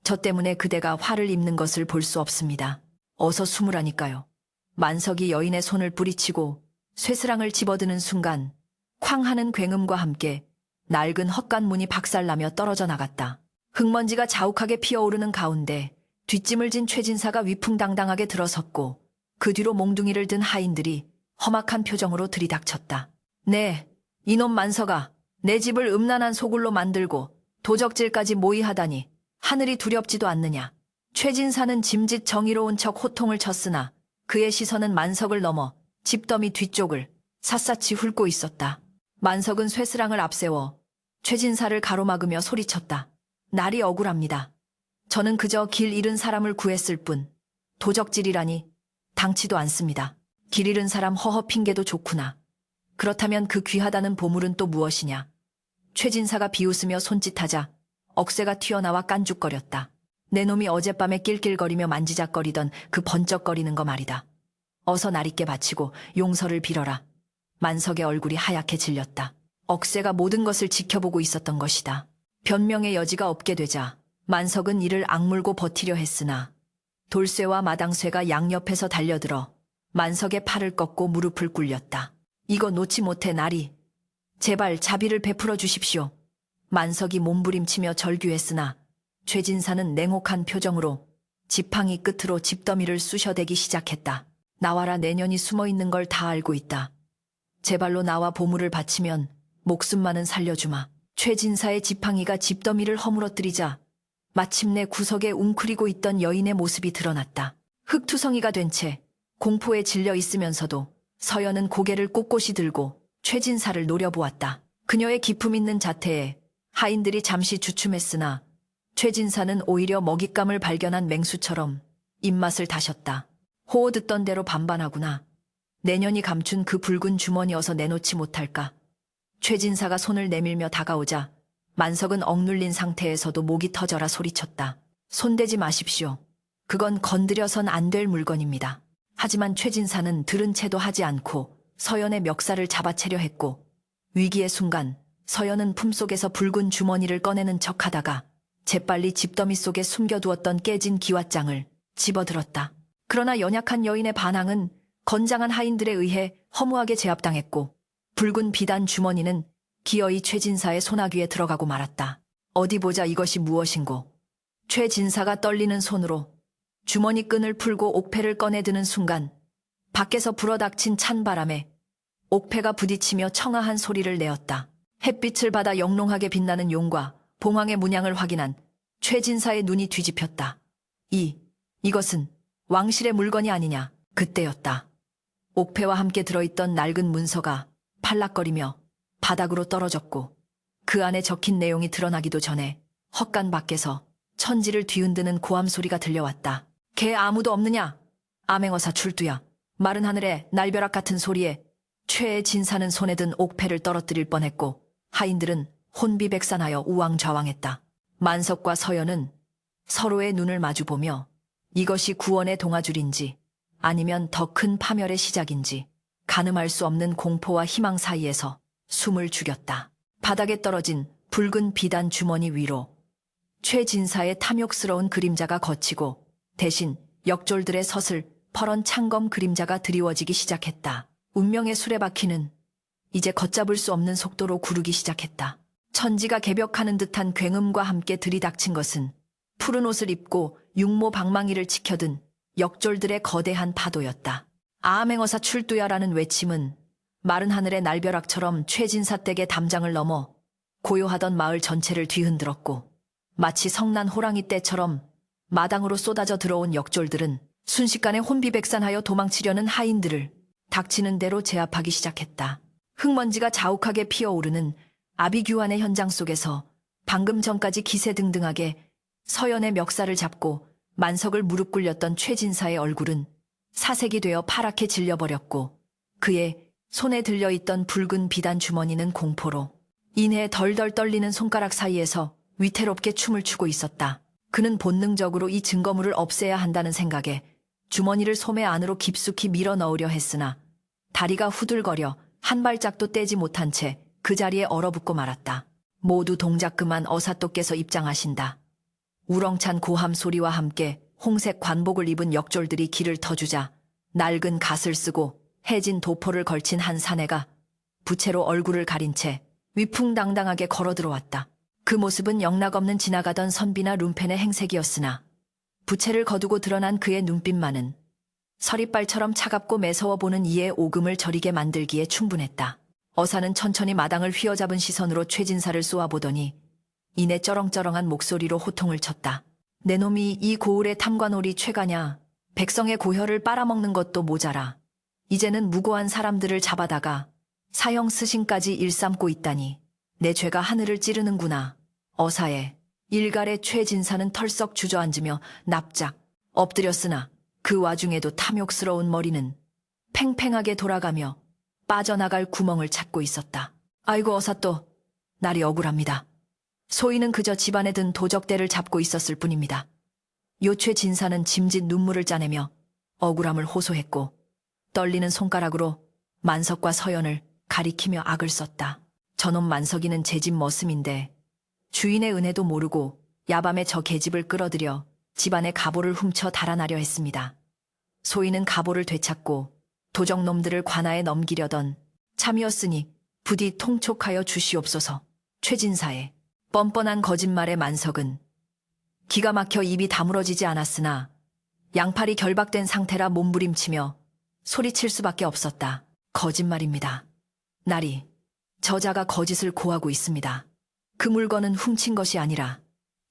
저 때문에 그대가 화를 입는 것을 볼 수 없습니다. 어서 숨으라니까요. 만석이 여인의 손을 뿌리치고 쇠스랑을 집어드는 순간 쾅 하는 굉음과 함께 낡은 헛간 문이 박살나며 떨어져 나갔다. 흙먼지가 자욱하게 피어오르는 가운데 뒷짐을 진 최진사가 위풍당당하게 들어섰고 그 뒤로 몽둥이를 든 하인들이 험악한 표정으로 들이닥쳤다. 네, 이놈 만석아, 내 집을 음란한 소굴로 만들고 도적질까지 모의하다니 하늘이 두렵지도 않느냐. 최진사는 짐짓 정의로운 척 호통을 쳤으나 그의 시선은 만석을 넘어 집더미 뒤쪽을 샅샅이 훑고 있었다. 만석은 쇠스랑을 앞세워 최진사를 가로막으며 소리쳤다. 날이 억울합니다. 저는 그저 길 잃은 사람을 구했을 뿐 도적질이라니 당치도 않습니다. 길 잃은 사람 허허 핑계도 좋구나. 그렇다면 그 귀하다는 보물은 또 무엇이냐. 최진사가 비웃으며 손짓하자 억새가 튀어나와 깐죽거렸다. 내 놈이 어젯밤에 낄낄거리며 만지작거리던 그 번쩍거리는 거 말이다. 어서 날 있게 바치고 용서를 빌어라. 만석의 얼굴이 하얗게 질렸다. 억새가 모든 것을 지켜보고 있었던 것이다. 변명의 여지가 없게 되자 만석은 이를 악물고 버티려 했으나 돌쇠와 마당쇠가 양옆에서 달려들어 만석의 팔을 꺾고 무릎을 꿇렸다. 이거 놓지 못해 나리. 제발 자비를 베풀어 주십시오. 만석이 몸부림치며 절규했으나 최진사는 냉혹한 표정으로 지팡이 끝으로 집더미를 쑤셔대기 시작했다. 나와라. 내년이 숨어있는 걸 다 알고 있다. 제발로 나와 보물을 바치면 목숨만은 살려주마. 최진사의 지팡이가 집더미를 허물어뜨리자 마침내 구석에 웅크리고 있던 여인의 모습이 드러났다. 흙투성이가 된 채 공포에 질려 있으면서도 서연은 고개를 꼿꼿이 들고 최진사를 노려보았다. 그녀의 기품 있는 자태에 하인들이 잠시 주춤했으나 최진사는 오히려 먹잇감을 발견한 맹수처럼 입맛을 다셨다. 호호 듣던 대로 반반하구나. 내년이 감춘 그 붉은 주머니 어서 내놓지 못할까. 최진사가 손을 내밀며 다가오자 만석은 억눌린 상태에서도 목이 터져라 소리쳤다. 손대지 마십시오. 그건 건드려선 안 될 물건입니다. 하지만 최진사는 들은 채도 하지 않고 서연의 멱살을 잡아채려 했고 위기의 순간 서연은 품속에서 붉은 주머니를 꺼내는 척하다가 재빨리 집더미 속에 숨겨두었던 깨진 기왓장을 집어들었다. 그러나 연약한 여인의 반항은 건장한 하인들에 의해 허무하게 제압당했고 붉은 비단 주머니는 기어이 최진사의 소나귀에 들어가고 말았다. 어디 보자. 이것이 무엇인고. 최진사가 떨리는 손으로 주머니 끈을 풀고 옥패를 꺼내드는 순간 밖에서 불어닥친 찬바람에 옥패가 부딪히며 청아한 소리를 내었다. 햇빛을 받아 영롱하게 빛나는 용과 봉황의 문양을 확인한 최진사의 눈이 뒤집혔다. 이것은 왕실의 물건이 아니냐. 그때였다. 옥패와 함께 들어있던 낡은 문서가 팔락거리며 바닥으로 떨어졌고 그 안에 적힌 내용이 드러나기도 전에 헛간 밖에서 천지를 뒤흔드는 고함 소리가 들려왔다. 개 아무도 없느냐? 암행어사 출두야. 마른 하늘에 날벼락 같은 소리에 최진사는 손에 든 옥패를 떨어뜨릴 뻔했고 하인들은 혼비백산하여 우왕좌왕했다. 만석과 서연은 서로의 눈을 마주보며 이것이 구원의 동아줄인지 아니면 더 큰 파멸의 시작인지 가늠할 수 없는 공포와 희망 사이에서 숨을 죽였다. 바닥에 떨어진 붉은 비단 주머니 위로 최진사의 탐욕스러운 그림자가 걷히고 대신 역졸들의 서슬 퍼런 창검 그림자가 드리워지기 시작했다. 운명의 수레바퀴는 이제 걷잡을 수 없는 속도로 구르기 시작했다. 천지가 개벽하는 듯한 굉음과 함께 들이닥친 것은 푸른 옷을 입고 육모 방망이를 치켜든 역졸들의 거대한 파도였다. 아암행어사 출두야라는 외침은 마른 하늘의 날벼락처럼 최진사 댁의 담장을 넘어 고요하던 마을 전체를 뒤흔들었고 마치 성난 호랑이 떼처럼 마당으로 쏟아져 들어온 역졸들은 순식간에 혼비백산하여 도망치려는 하인들을 닥치는 대로 제압하기 시작했다. 흙먼지가 자욱하게 피어오르는 아비규환의 현장 속에서 방금 전까지 기세등등하게 서연의 멱살을 잡고 만석을 무릎 꿇렸던 최진사의 얼굴은 사색이 되어 파랗게 질려버렸고 그의 손에 들려있던 붉은 비단 주머니는 공포로 이내 덜덜 떨리는 손가락 사이에서 위태롭게 춤을 추고 있었다. 그는 본능적으로 이 증거물을 없애야 한다는 생각에 주머니를 소매 안으로 깊숙이 밀어 넣으려 했으나 다리가 후들거려 한 발짝도 떼지 못한 채 그 자리에 얼어붙고 말았다. 모두 동작 그만. 어사또께서 입장하신다. 우렁찬 고함 소리와 함께 홍색 관복을 입은 역졸들이 길을 터주자 낡은 갓을 쓰고 해진 도포를 걸친 한 사내가 부채로 얼굴을 가린 채 위풍당당하게 걸어 들어왔다. 그 모습은 영락없는 지나가던 선비나 룸펜의 행색이었으나 부채를 거두고 드러난 그의 눈빛만은 서리빨처럼 차갑고 매서워 보는 이의 오금을 저리게 만들기에 충분했다. 어사는 천천히 마당을 휘어잡은 시선으로 최진사를 쏘아보더니 이내 쩌렁쩌렁한 목소리로 호통을 쳤다. 내 놈이 이 고을의 탐관오리 최가냐. 백성의 고혈을 빨아먹는 것도 모자라 이제는 무고한 사람들을 잡아다가 사형 스신까지 일삼고 있다니 내 죄가 하늘을 찌르는구나. 어사에 일갈의 최진사는 털썩 주저앉으며 납작 엎드렸으나 그 와중에도 탐욕스러운 머리는 팽팽하게 돌아가며 빠져나갈 구멍을 찾고 있었다. 아이고 어사또, 날이 억울합니다. 소인은 그저 집안에 든 도적대를 잡고 있었을 뿐입니다. 요최 진사는 짐짓 눈물을 짜내며 억울함을 호소했고 떨리는 손가락으로 만석과 서연을 가리키며 악을 썼다. 저놈 만석이는 제 집 머슴인데 주인의 은혜도 모르고 야밤에 저 계집을 끌어들여 집안의 갑오를 훔쳐 달아나려 했습니다. 소인은 갑오를 되찾고 도적놈들을 관아에 넘기려던 참이었으니 부디 통촉하여 주시옵소서. 최진사의 뻔뻔한 거짓말에 만석은 기가 막혀 입이 다물어지지 않았으나 양팔이 결박된 상태라 몸부림치며 소리칠 수밖에 없었다. 거짓말입니다. 나리, 저자가 거짓을 고하고 있습니다. 그 물건은 훔친 것이 아니라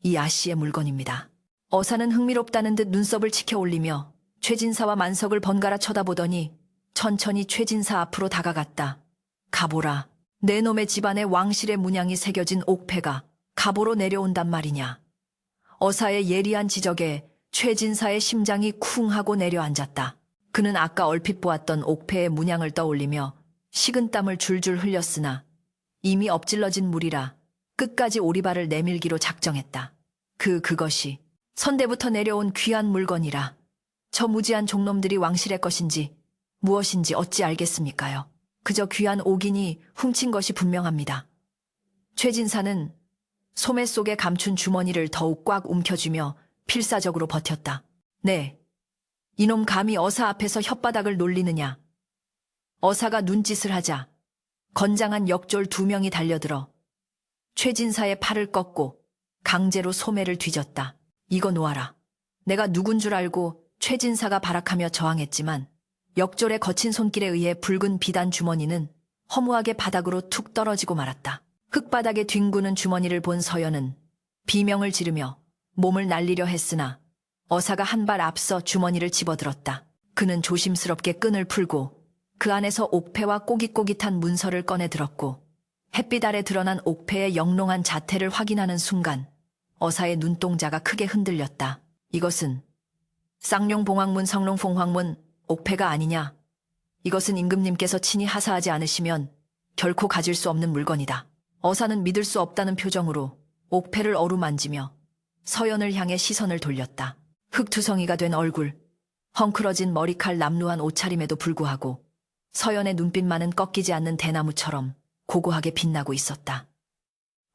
이 아씨의 물건입니다. 어사는 흥미롭다는 듯 눈썹을 치켜 올리며 최진사와 만석을 번갈아 쳐다보더니 천천히 최진사 앞으로 다가갔다. 가보라. 내 놈의 집안에 왕실의 문양이 새겨진 옥패가 가보로 내려온단 말이냐. 어사의 예리한 지적에 최진사의 심장이 쿵 하고 내려앉았다. 그는 아까 얼핏 보았던 옥패의 문양을 떠올리며 식은땀을 줄줄 흘렸으나 이미 엎질러진 물이라 끝까지 오리발을 내밀기로 작정했다. 그것이 선대부터 내려온 귀한 물건이라 저 무지한 종놈들이 왕실의 것인지 무엇인지 어찌 알겠습니까요? 그저 귀한 옥이니 훔친 것이 분명합니다. 최진사는 소매 속에 감춘 주머니를 더욱 꽉 움켜쥐며 필사적으로 버텼다. 네, 이놈 감히 어사 앞에서 혓바닥을 놀리느냐. 어사가 눈짓을 하자 건장한 역졸 2명이 달려들어 최진사의 팔을 꺾고 강제로 소매를 뒤졌다. 이거 놓아라. 내가 누군 줄 알고 최진사가 발악하며 저항했지만 역졸의 거친 손길에 의해 붉은 비단 주머니는 허무하게 바닥으로 툭 떨어지고 말았다. 흙바닥에 뒹구는 주머니를 본 서연은 비명을 지르며 몸을 날리려 했으나 어사가 한 발 앞서 주머니를 집어들었다. 그는 조심스럽게 끈을 풀고 그 안에서 옥패와 꼬깃꼬깃한 문서를 꺼내 들었고 햇빛 아래 드러난 옥패의 영롱한 자태를 확인하는 순간 어사의 눈동자가 크게 흔들렸다. 이것은 쌍룡봉황문 성룡봉황문 옥패가 아니냐. 이것은 임금님께서 친히 하사하지 않으시면 결코 가질 수 없는 물건이다. 어사는 믿을 수 없다는 표정으로 옥패를 어루만지며 서연을 향해 시선을 돌렸다. 흙투성이가 된 얼굴, 헝클어진 머리칼 남루한 옷차림에도 불구하고 서연의 눈빛만은 꺾이지 않는 대나무처럼 고고하게 빛나고 있었다.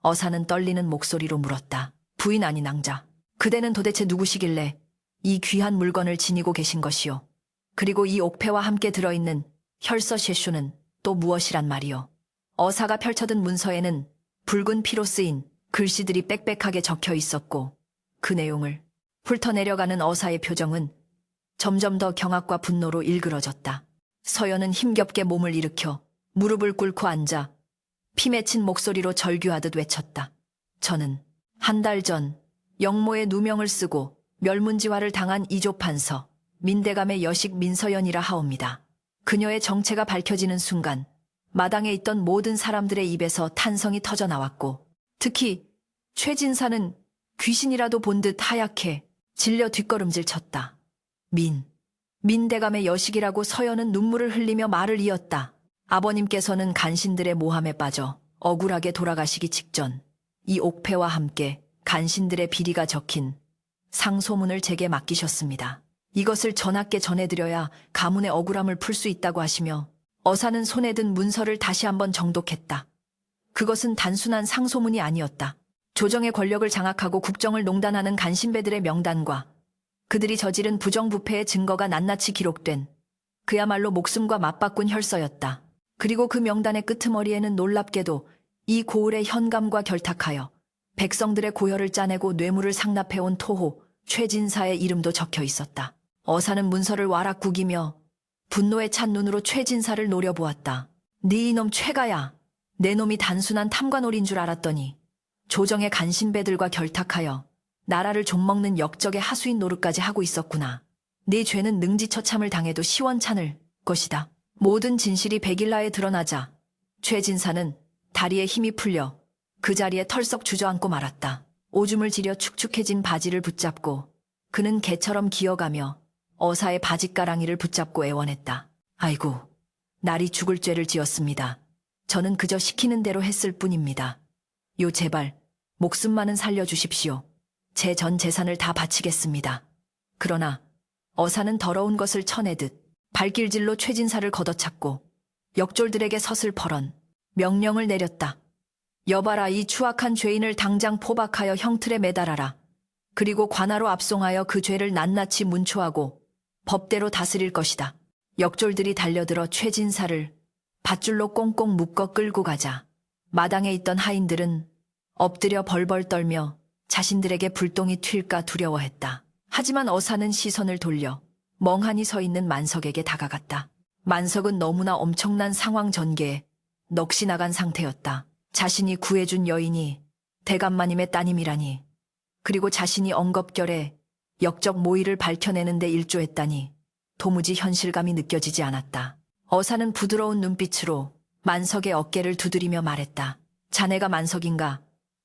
어사는 떨리는 목소리로 물었다. 부인 아니 낭자, 그대는 도대체 누구시길래 이 귀한 물건을 지니고 계신 것이오? 그리고 이 옥패와 함께 들어있는 혈서셰슈는 또 무엇이란 말이오? 어사가 펼쳐든 문서에는 붉은 피로 쓰인 글씨들이 빽빽하게 적혀 있었고 그 내용을 훑어내려가는 어사의 표정은 점점 더 경악과 분노로 일그러졌다. 서연은 힘겹게 몸을 일으켜 무릎을 꿇고 앉아 피 맺힌 목소리로 절규하듯 외쳤다. 저는 한 달 전 영모의 누명을 쓰고 멸문지화를 당한 이조판서 민대감의 여식 민서연이라 하옵니다. 그녀의 정체가 밝혀지는 순간 마당에 있던 모든 사람들의 입에서 탄성이 터져 나왔고 특히 최진사는 귀신이라도 본 듯 하얗게 질려 뒷걸음질 쳤다. 민대감의 여식이라고 서연은 눈물을 흘리며 말을 이었다. 아버님께서는 간신들의 모함에 빠져 억울하게 돌아가시기 직전 이 옥패와 함께 간신들의 비리가 적힌 상소문을 제게 맡기셨습니다. 이것을 전하께 전해드려야 가문의 억울함을 풀 수 있다고 하시며 어사는 손에 든 문서를 다시 한번 정독했다. 그것은 단순한 상소문이 아니었다. 조정의 권력을 장악하고 국정을 농단하는 간신배들의 명단과 그들이 저지른 부정부패의 증거가 낱낱이 기록된 그야말로 목숨과 맞바꾼 혈서였다. 그리고 그 명단의 끄트머리에는 놀랍게도 이 고을의 현감과 결탁하여 백성들의 고혈을 짜내고 뇌물을 상납해온 토호 최진사의 이름도 적혀 있었다. 어사는 문서를 와락 구기며 분노에 찬 눈으로 최진사를 노려보았다. 네 이놈 최가야. 내 놈이 단순한 탐관오리인 줄 알았더니 조정의 간신배들과 결탁하여 나라를 좀먹는 역적의 하수인 노릇까지 하고 있었구나. 네 죄는 능지처참을 당해도 시원찮을 것이다. 모든 진실이 백일라에 드러나자 최진사는 다리에 힘이 풀려 그 자리에 털썩 주저앉고 말았다. 오줌을 지려 축축해진 바지를 붙잡고 그는 개처럼 기어가며 어사의 바짓가랑이를 붙잡고 애원했다. 아이고, 날이 죽을 죄를 지었습니다. 저는 그저 시키는 대로 했을 뿐입니다. 제발 목숨만은 살려주십시오. 제 전 재산을 다 바치겠습니다. 그러나 어사는 더러운 것을 쳐내듯 발길질로 최진사를 걷어찼고 역졸들에게 서슬퍼런 명령을 내렸다. 여봐라, 이 추악한 죄인을 당장 포박하여 형틀에 매달아라. 그리고 관하로 압송하여 그 죄를 낱낱이 문초하고 법대로 다스릴 것이다. 역졸들이 달려들어 최진사를 밧줄로 꽁꽁 묶어 끌고 가자 마당에 있던 하인들은 엎드려 벌벌 떨며 자신들에게 불똥이 튈까 두려워했다. 하지만 어사는 시선을 돌려 멍하니 서 있는 만석에게 다가갔다. 만석은 너무나 엄청난 상황 전개에 넋이 나간 상태였다. 자신이 구해준 여인이 대감마님의 따님이라니, 그리고 자신이 엉겁결에 역적 모의를 밝혀내는 데 일조했다니 도무지 현실감이 느껴지지 않았다. 어사는 부드러운 눈빛으로 만석의 어깨를 두드리며 말했다. 자네가 만석인가?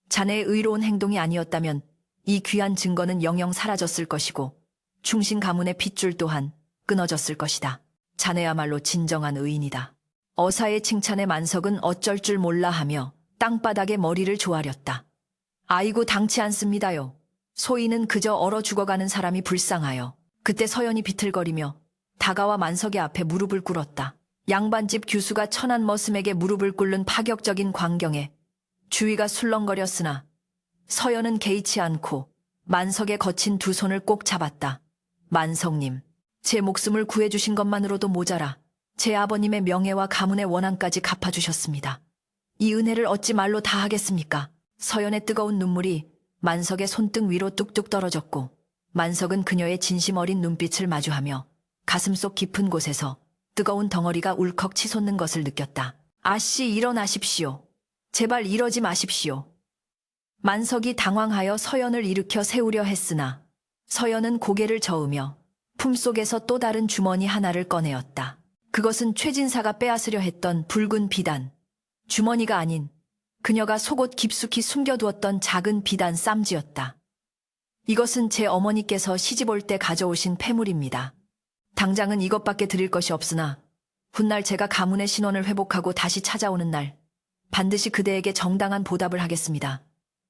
자네의 의로운 행동이 아니었다면 이 귀한 증거는 영영 사라졌을 것이고 충신 가문의 핏줄 또한 끊어졌을 것이다. 자네야말로 진정한 의인이다. 어사의 칭찬에 만석은 어쩔 줄 몰라 하며 땅바닥에 머리를 조아렸다. 아이고, 당치 않습니다요. 소인은 그저 얼어 죽어가는 사람이 불쌍하여. 그때 서연이 비틀거리며 다가와 만석의 앞에 무릎을 꿇었다. 양반집 규수가 천한 머슴에게 무릎을 꿇는 파격적인 광경에 주위가 술렁거렸으나 서연은 개의치 않고 만석의 거친 두 손을 꼭 잡았다. 만석님, 제 목숨을 구해주신 것만으로도 모자라 제 아버님의 명예와 가문의 원한까지 갚아주셨습니다. 이 은혜를 어찌 말로 다 하겠습니까? 서연의 뜨거운 눈물이 만석의 손등 위로 뚝뚝 떨어졌고 만석은 그녀의 진심 어린 눈빛을 마주하며 가슴속 깊은 곳에서 뜨거운 덩어리가 울컥 치솟는 것을 느꼈다. 아씨, 일어나십시오. 제발 이러지 마십시오. 만석이 당황하여 서연을 일으켜 세우려 했으나 서연은 고개를 저으며 품속에서 또 다른 주머니 하나를 꺼내었다. 그것은 최진사가 빼앗으려 했던 붉은 비단, 주머니가 아닌 그녀가 속옷 깊숙이 숨겨두었던 작은 비단 쌈지였다. 이것은 제 어머니께서 시집 올 때 가져오신 폐물입니다. 당장은 이것밖에 드릴 것이 없으나 훗날 제가 가문의 신원을 회복하고 다시 찾아오는 날 반드시 그대에게 정당한 보답을 하겠습니다.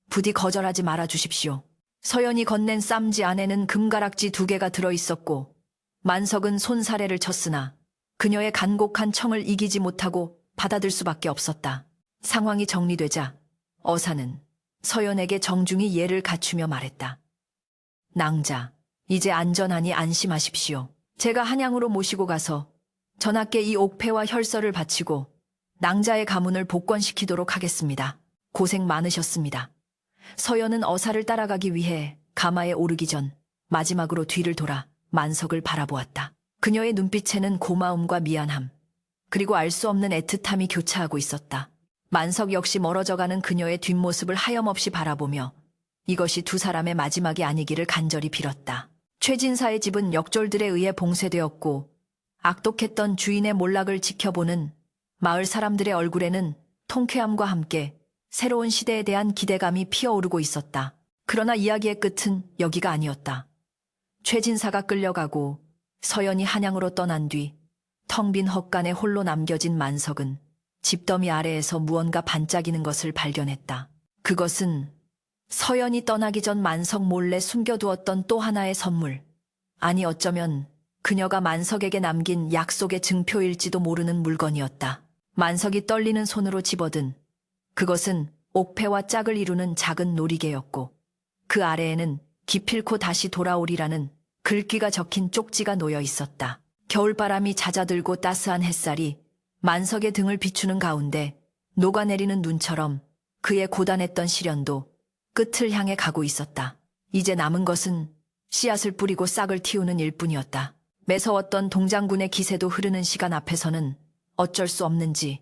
부디 거절하지 말아 주십시오. 서연이 건넨 쌈지 안에는 금가락지 2개가 들어있었고 만석은 손사래를 쳤으나 그녀의 간곡한 청을 이기지 못하고 받아들 수밖에 없었다. 상황이 정리되자 어사는 서연에게 정중히 예를 갖추며 말했다. 낭자, 이제 안전하니 안심하십시오. 제가 한양으로 모시고 가서 전하께 이 옥패와 혈서를 바치고 낭자의 가문을 복권시키도록 하겠습니다. 고생 많으셨습니다. 서연은 어사를 따라가기 위해 가마에 오르기 전 마지막으로 뒤를 돌아 만석을 바라보았다. 그녀의 눈빛에는 고마움과 미안함, 그리고 알 수 없는 애틋함이 교차하고 있었다. 만석 역시 멀어져가는 그녀의 뒷모습을 하염없이 바라보며 이것이 두 사람의 마지막이 아니기를 간절히 빌었다. 최진사의 집은 역졸들에 의해 봉쇄되었고 악독했던 주인의 몰락을 지켜보는 마을 사람들의 얼굴에는 통쾌함과 함께 새로운 시대에 대한 기대감이 피어오르고 있었다. 그러나 이야기의 끝은 여기가 아니었다. 최진사가 끌려가고 서연이 한양으로 떠난 뒤 텅 빈 헛간에 홀로 남겨진 만석은 집더미 아래에서 무언가 반짝이는 것을 발견했다. 그것은 서연이 떠나기 전 만석 몰래 숨겨두었던 또 하나의 선물, 아니 어쩌면 그녀가 만석에게 남긴 약속의 증표일지도 모르는 물건이었다. 만석이 떨리는 손으로 집어든 그것은 옥패와 짝을 이루는 작은 놀이개였고 그 아래에는 기필코 다시 돌아오리라는 글귀가 적힌 쪽지가 놓여 있었다. 겨울바람이 잦아들고 따스한 햇살이 만석의 등을 비추는 가운데 녹아내리는 눈처럼 그의 고단했던 시련도 끝을 향해 가고 있었다. 이제 남은 것은 씨앗을 뿌리고 싹을 틔우는 일뿐이었다. 매서웠던 동장군의 기세도 흐르는 시간 앞에서는 어쩔 수 없는지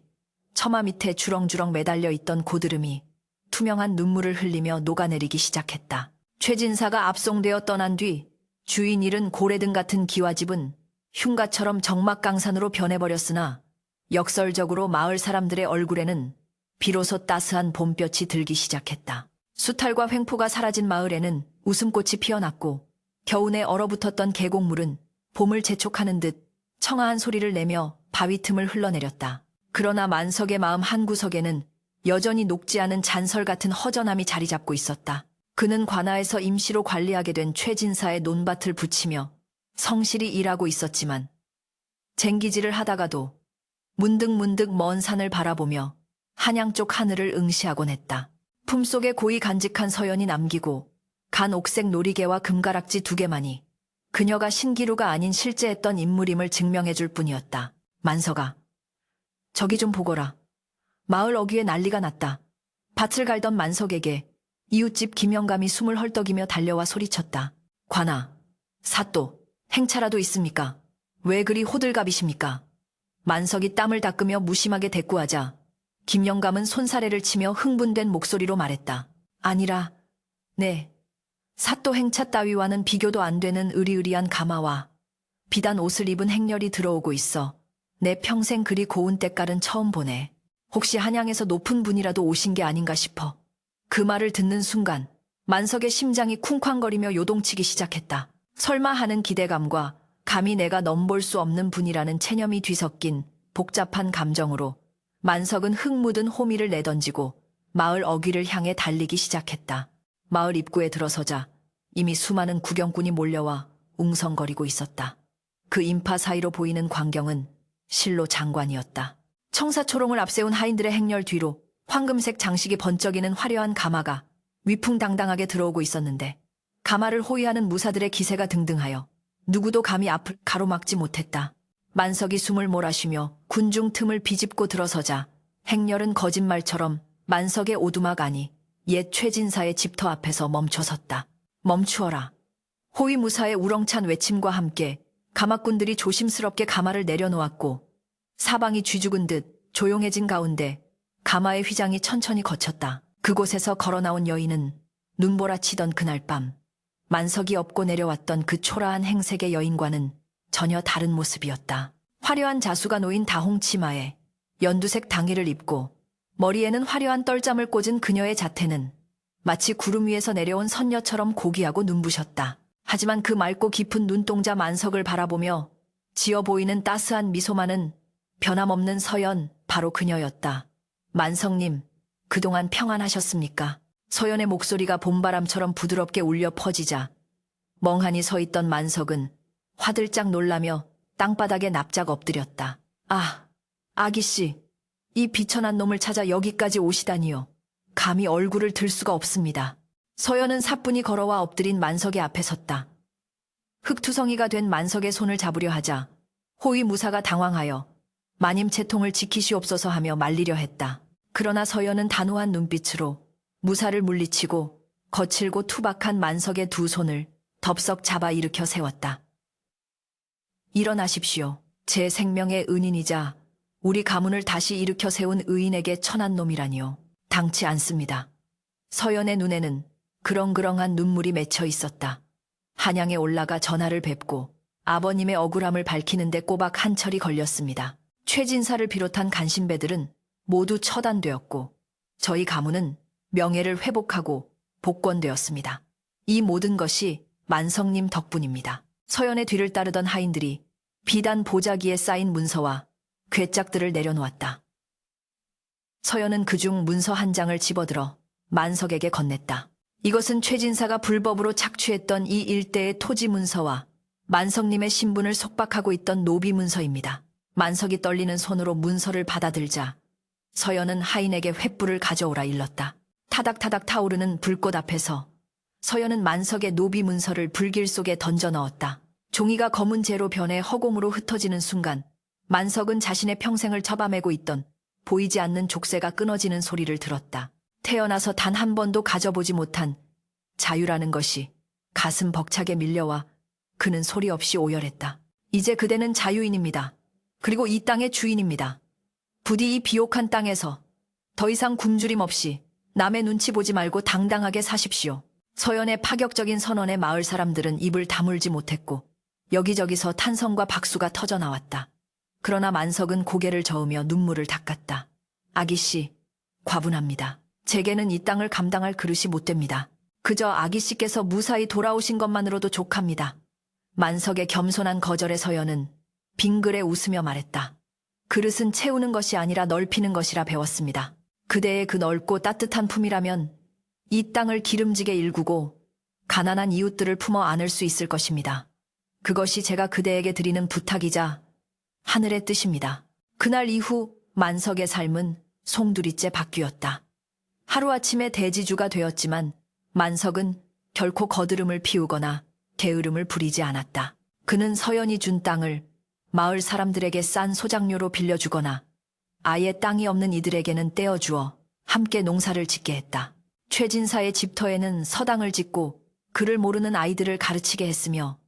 처마 밑에 주렁주렁 매달려 있던 고드름이 투명한 눈물을 흘리며 녹아내리기 시작했다. 최진사가 압송되어 떠난 뒤 주인 잃은 고래등 같은 기와집은 흉가처럼 적막강산으로 변해버렸으나 역설적으로 마을 사람들의 얼굴에는 비로소 따스한 봄볕이 들기 시작했다. 수탈과 횡포가 사라진 마을에는 웃음꽃이 피어났고 겨우내 얼어붙었던 계곡물은 봄을 재촉하는 듯 청아한 소리를 내며 바위 틈을 흘러내렸다. 그러나 만석의 마음 한구석에는 여전히 녹지 않은 잔설 같은 허전함이 자리 잡고 있었다. 그는 관아에서 임시로 관리하게 된 최진사의 논밭을 붙이며 성실히 일하고 있었지만 쟁기질을 하다가도 문득문득 먼 산을 바라보며 한양 쪽 하늘을 응시하곤 했다. 품속에 고이 간직한 서연이 남기고 간 옥색 놀이개와 금가락지 2개만이 그녀가 신기루가 아닌 실제 했던 인물임을 증명해줄 뿐이었다. 만석아, 저기 좀 보거라. 마을 어귀에 난리가 났다. 밭을 갈던 만석에게 이웃집 김영감이 숨을 헐떡이며 달려와 소리쳤다. 관아, 사또, 행차라도 있습니까? 왜 그리 호들갑이십니까? 만석이 땀을 닦으며 무심하게 대꾸하자 김영감은 손사래를 치며 흥분된 목소리로 말했다. 아니라, 네, 사또 행차 따위와는 비교도 안 되는 으리으리한 가마와 비단 옷을 입은 행렬이 들어오고 있어 내 평생 그리 고운 때깔은 처음 보네. 혹시 한양에서 높은 분이라도 오신 게 아닌가 싶어. 그 말을 듣는 순간 만석의 심장이 쿵쾅거리며 요동치기 시작했다. 설마 하는 기대감과 감히 내가 넘볼 수 없는 분이라는 체념이 뒤섞인 복잡한 감정으로 만석은 흙 묻은 호미를 내던지고 마을 어귀를 향해 달리기 시작했다. 마을 입구에 들어서자 이미 수많은 구경꾼이 몰려와 웅성거리고 있었다. 그 인파 사이로 보이는 광경은 실로 장관이었다. 청사초롱을 앞세운 하인들의 행렬 뒤로 황금색 장식이 번쩍이는 화려한 가마가 위풍당당하게 들어오고 있었는데 가마를 호위하는 무사들의 기세가 등등하여 누구도 감히 앞을 가로막지 못했다. 만석이 숨을 몰아쉬며 군중 틈을 비집고 들어서자 행렬은 거짓말처럼 만석의 오두막 안이 옛 최진사의 집터 앞에서 멈춰섰다. 멈추어라. 호위무사의 우렁찬 외침과 함께 가마꾼들이 조심스럽게 가마를 내려놓았고 사방이 쥐죽은 듯 조용해진 가운데 가마의 휘장이 천천히 거쳤다. 그곳에서 걸어나온 여인은 눈보라치던 그날 밤 만석이 업고 내려왔던 그 초라한 행색의 여인과는 전혀 다른 모습이었다. 화려한 자수가 놓인 다홍 치마에 연두색 당의를 입고 머리에는 화려한 떨잠을 꽂은 그녀의 자태는 마치 구름 위에서 내려온 선녀처럼 고귀하고 눈부셨다. 하지만 그 맑고 깊은 눈동자 만석을 바라보며 지어 보이는 따스한 미소만은 변함없는 서연, 바로 그녀였다. 만석님, 그동안 평안하셨습니까? 서연의 목소리가 봄바람처럼 부드럽게 울려 퍼지자 멍하니 서 있던 만석은 화들짝 놀라며 땅바닥에 납작 엎드렸다. 아, 아기씨, 이 비천한 놈을 찾아 여기까지 오시다니요. 감히 얼굴을 들 수가 없습니다. 서연은 사뿐히 걸어와 엎드린 만석의 앞에 섰다. 흙투성이가 된 만석의 손을 잡으려 하자 호위무사가 당황하여 마님 채통을 지키시옵소서 하며 말리려 했다. 그러나 서연은 단호한 눈빛으로 무사를 물리치고 거칠고 투박한 만석의 2 손을 덥석 잡아 일으켜 세웠다. 일어나십시오. 제 생명의 은인이자 우리 가문을 다시 일으켜 세운 의인에게 천한 놈이라니요. 당치 않습니다. 서연의 눈에는 그렁그렁한 눈물이 맺혀 있었다. 한양에 올라가 전하를 뵙고 아버님의 억울함을 밝히는데 꼬박 한철이 걸렸습니다. 최진사를 비롯한 간신배들은 모두 처단되었고 저희 가문은 명예를 회복하고 복권되었습니다. 이 모든 것이 만석님 덕분입니다. 서연의 뒤를 따르던 하인들이 비단 보자기에 쌓인 문서와 괴짝들을 내려놓았다. 서연은 그중 문서 한 장을 집어들어 만석에게 건넸다. 이것은 최진사가 불법으로 착취했던 이 일대의 토지 문서와 만석님의 신분을 속박하고 있던 노비 문서입니다. 만석이 떨리는 손으로 문서를 받아들자 서연은 하인에게 횃불을 가져오라 일렀다. 타닥타닥 타오르는 불꽃 앞에서 서연은 만석의 노비 문서를 불길 속에 던져 넣었다. 종이가 검은 재로 변해 허공으로 흩어지는 순간 만석은 자신의 평생을 잡아매고 있던 보이지 않는 족쇄가 끊어지는 소리를 들었다. 태어나서 단 한 번도 가져보지 못한 자유라는 것이 가슴 벅차게 밀려와 그는 소리 없이 오열했다. 이제 그대는 자유인입니다. 그리고 이 땅의 주인입니다. 부디 이 비옥한 땅에서 더 이상 굶주림 없이 남의 눈치 보지 말고 당당하게 사십시오. 서연의 파격적인 선언에 마을 사람들은 입을 다물지 못했고 여기저기서 탄성과 박수가 터져 나왔다. 그러나 만석은 고개를 저으며 눈물을 닦았다. 아기씨, 과분합니다. 제게는 이 땅을 감당할 그릇이 못 됩니다. 그저 아기씨께서 무사히 돌아오신 것만으로도 족합니다. 만석의 겸손한 거절에 서연은 빙그레 웃으며 말했다. 그릇은 채우는 것이 아니라 넓히는 것이라 배웠습니다. 그대의 그 넓고 따뜻한 품이라면 이 땅을 기름지게 일구고 가난한 이웃들을 품어 안을 수 있을 것입니다. 그것이 제가 그대에게 드리는 부탁이자 하늘의 뜻입니다. 그날 이후 만석의 삶은 송두리째 바뀌었다. 하루아침에 대지주가 되었지만 만석은 결코 거드름을 피우거나 게으름을 부리지 않았다. 그는 서연이 준 땅을 마을 사람들에게 싼 소작료로 빌려주거나 아예 땅이 없는 이들에게는 떼어주어 함께 농사를 짓게 했다. 최진사의 집터에는 서당을 짓고 글을 모르는 아이들을 가르치게 했으며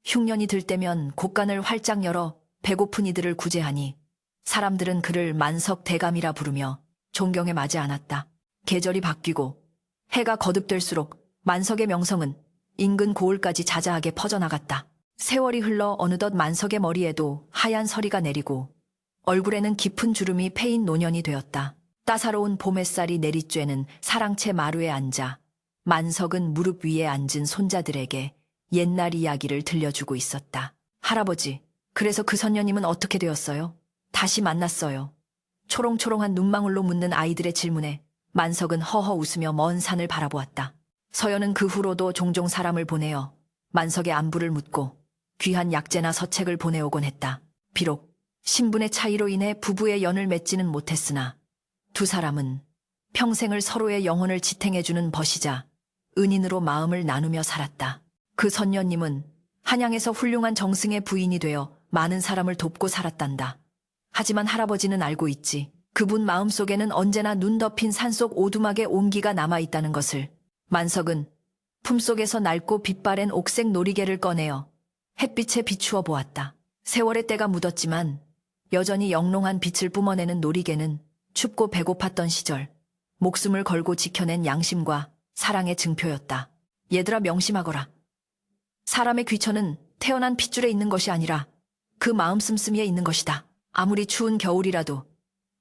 흉년이 들 때면 곳간을 활짝 열어 배고픈 이들을 구제하니 사람들은 그를 만석 대감이라 부르며 존경에 마지 않았다. 계절이 바뀌고 해가 거듭될수록 만석의 명성은 인근 고을까지 자자하게 퍼져나갔다. 세월이 흘러 어느덧 만석의 머리에도 하얀 서리가 내리고 얼굴에는 깊은 주름이 패인 노년이 되었다. 따사로운 봄 햇살이 내리쬐는 사랑채 마루에 앉아 만석은 무릎 위에 앉은 손자들에게 옛날 이야기를 들려주고 있었다. 할아버지, 그래서 그 선녀님은 어떻게 되었어요? 다시 만났어요. 초롱초롱한 눈망울로 묻는 아이들의 질문에 만석은 허허 웃으며 먼 산을 바라보았다. 서연은 그 후로도 종종 사람을 보내어 만석의 안부를 묻고 귀한 약재나 서책을 보내오곤 했다. 비록 신분의 차이로 인해 부부의 연을 맺지는 못했으나 두 사람은 평생을 서로의 영혼을 지탱해주는 벗이자 은인으로 마음을 나누며 살았다. 그 선녀님은 한양에서 훌륭한 정승의 부인이 되어 많은 사람을 돕고 살았단다. 하지만 할아버지는 알고 있지. 그분 마음속에는 언제나 눈 덮인 산속 오두막의 온기가 남아있다는 것을. 만석은 품속에서 낡고 빛바랜 옥색 놀이개를 꺼내어 햇빛에 비추어 보았다. 세월의 때가 묻었지만 여전히 영롱한 빛을 뿜어내는 놀이개는 춥고 배고팠던 시절 목숨을 걸고 지켜낸 양심과 사랑의 증표였다. 얘들아, 명심하거라. 사람의 귀천은 태어난 핏줄에 있는 것이 아니라 그 마음 씀씀이에 있는 것이다. 아무리 추운 겨울이라도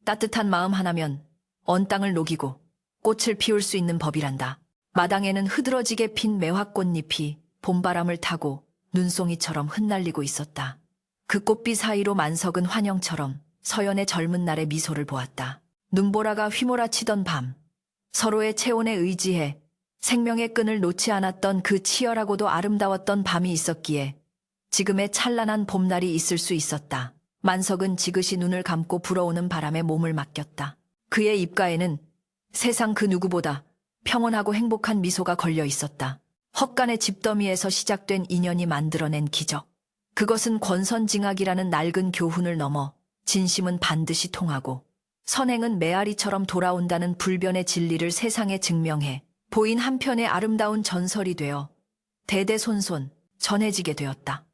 따뜻한 마음 하나면 언 땅을 녹이고 꽃을 피울 수 있는 법이란다. 마당에는 흐드러지게 핀 매화꽃잎이 봄바람을 타고 눈송이처럼 흩날리고 있었다. 그 꽃비 사이로 만석은 환영처럼 서연의 젊은 날의 미소를 보았다. 눈보라가 휘몰아치던 밤, 서로의 체온에 의지해 생명의 끈을 놓지 않았던 그 치열하고도 아름다웠던 밤이 있었기에 지금의 찬란한 봄날이 있을 수 있었다. 만석은 지그시 눈을 감고 불어오는 바람에 몸을 맡겼다. 그의 입가에는 세상 그 누구보다 평온하고 행복한 미소가 걸려 있었다. 헛간의 집더미에서 시작된 인연이 만들어낸 기적. 그것은 권선징악이라는 낡은 교훈을 넘어 진심은 반드시 통하고 선행은 메아리처럼 돌아온다는 불변의 진리를 세상에 증명해 보인 한편의 아름다운 전설이 되어 대대손손 전해지게 되었다.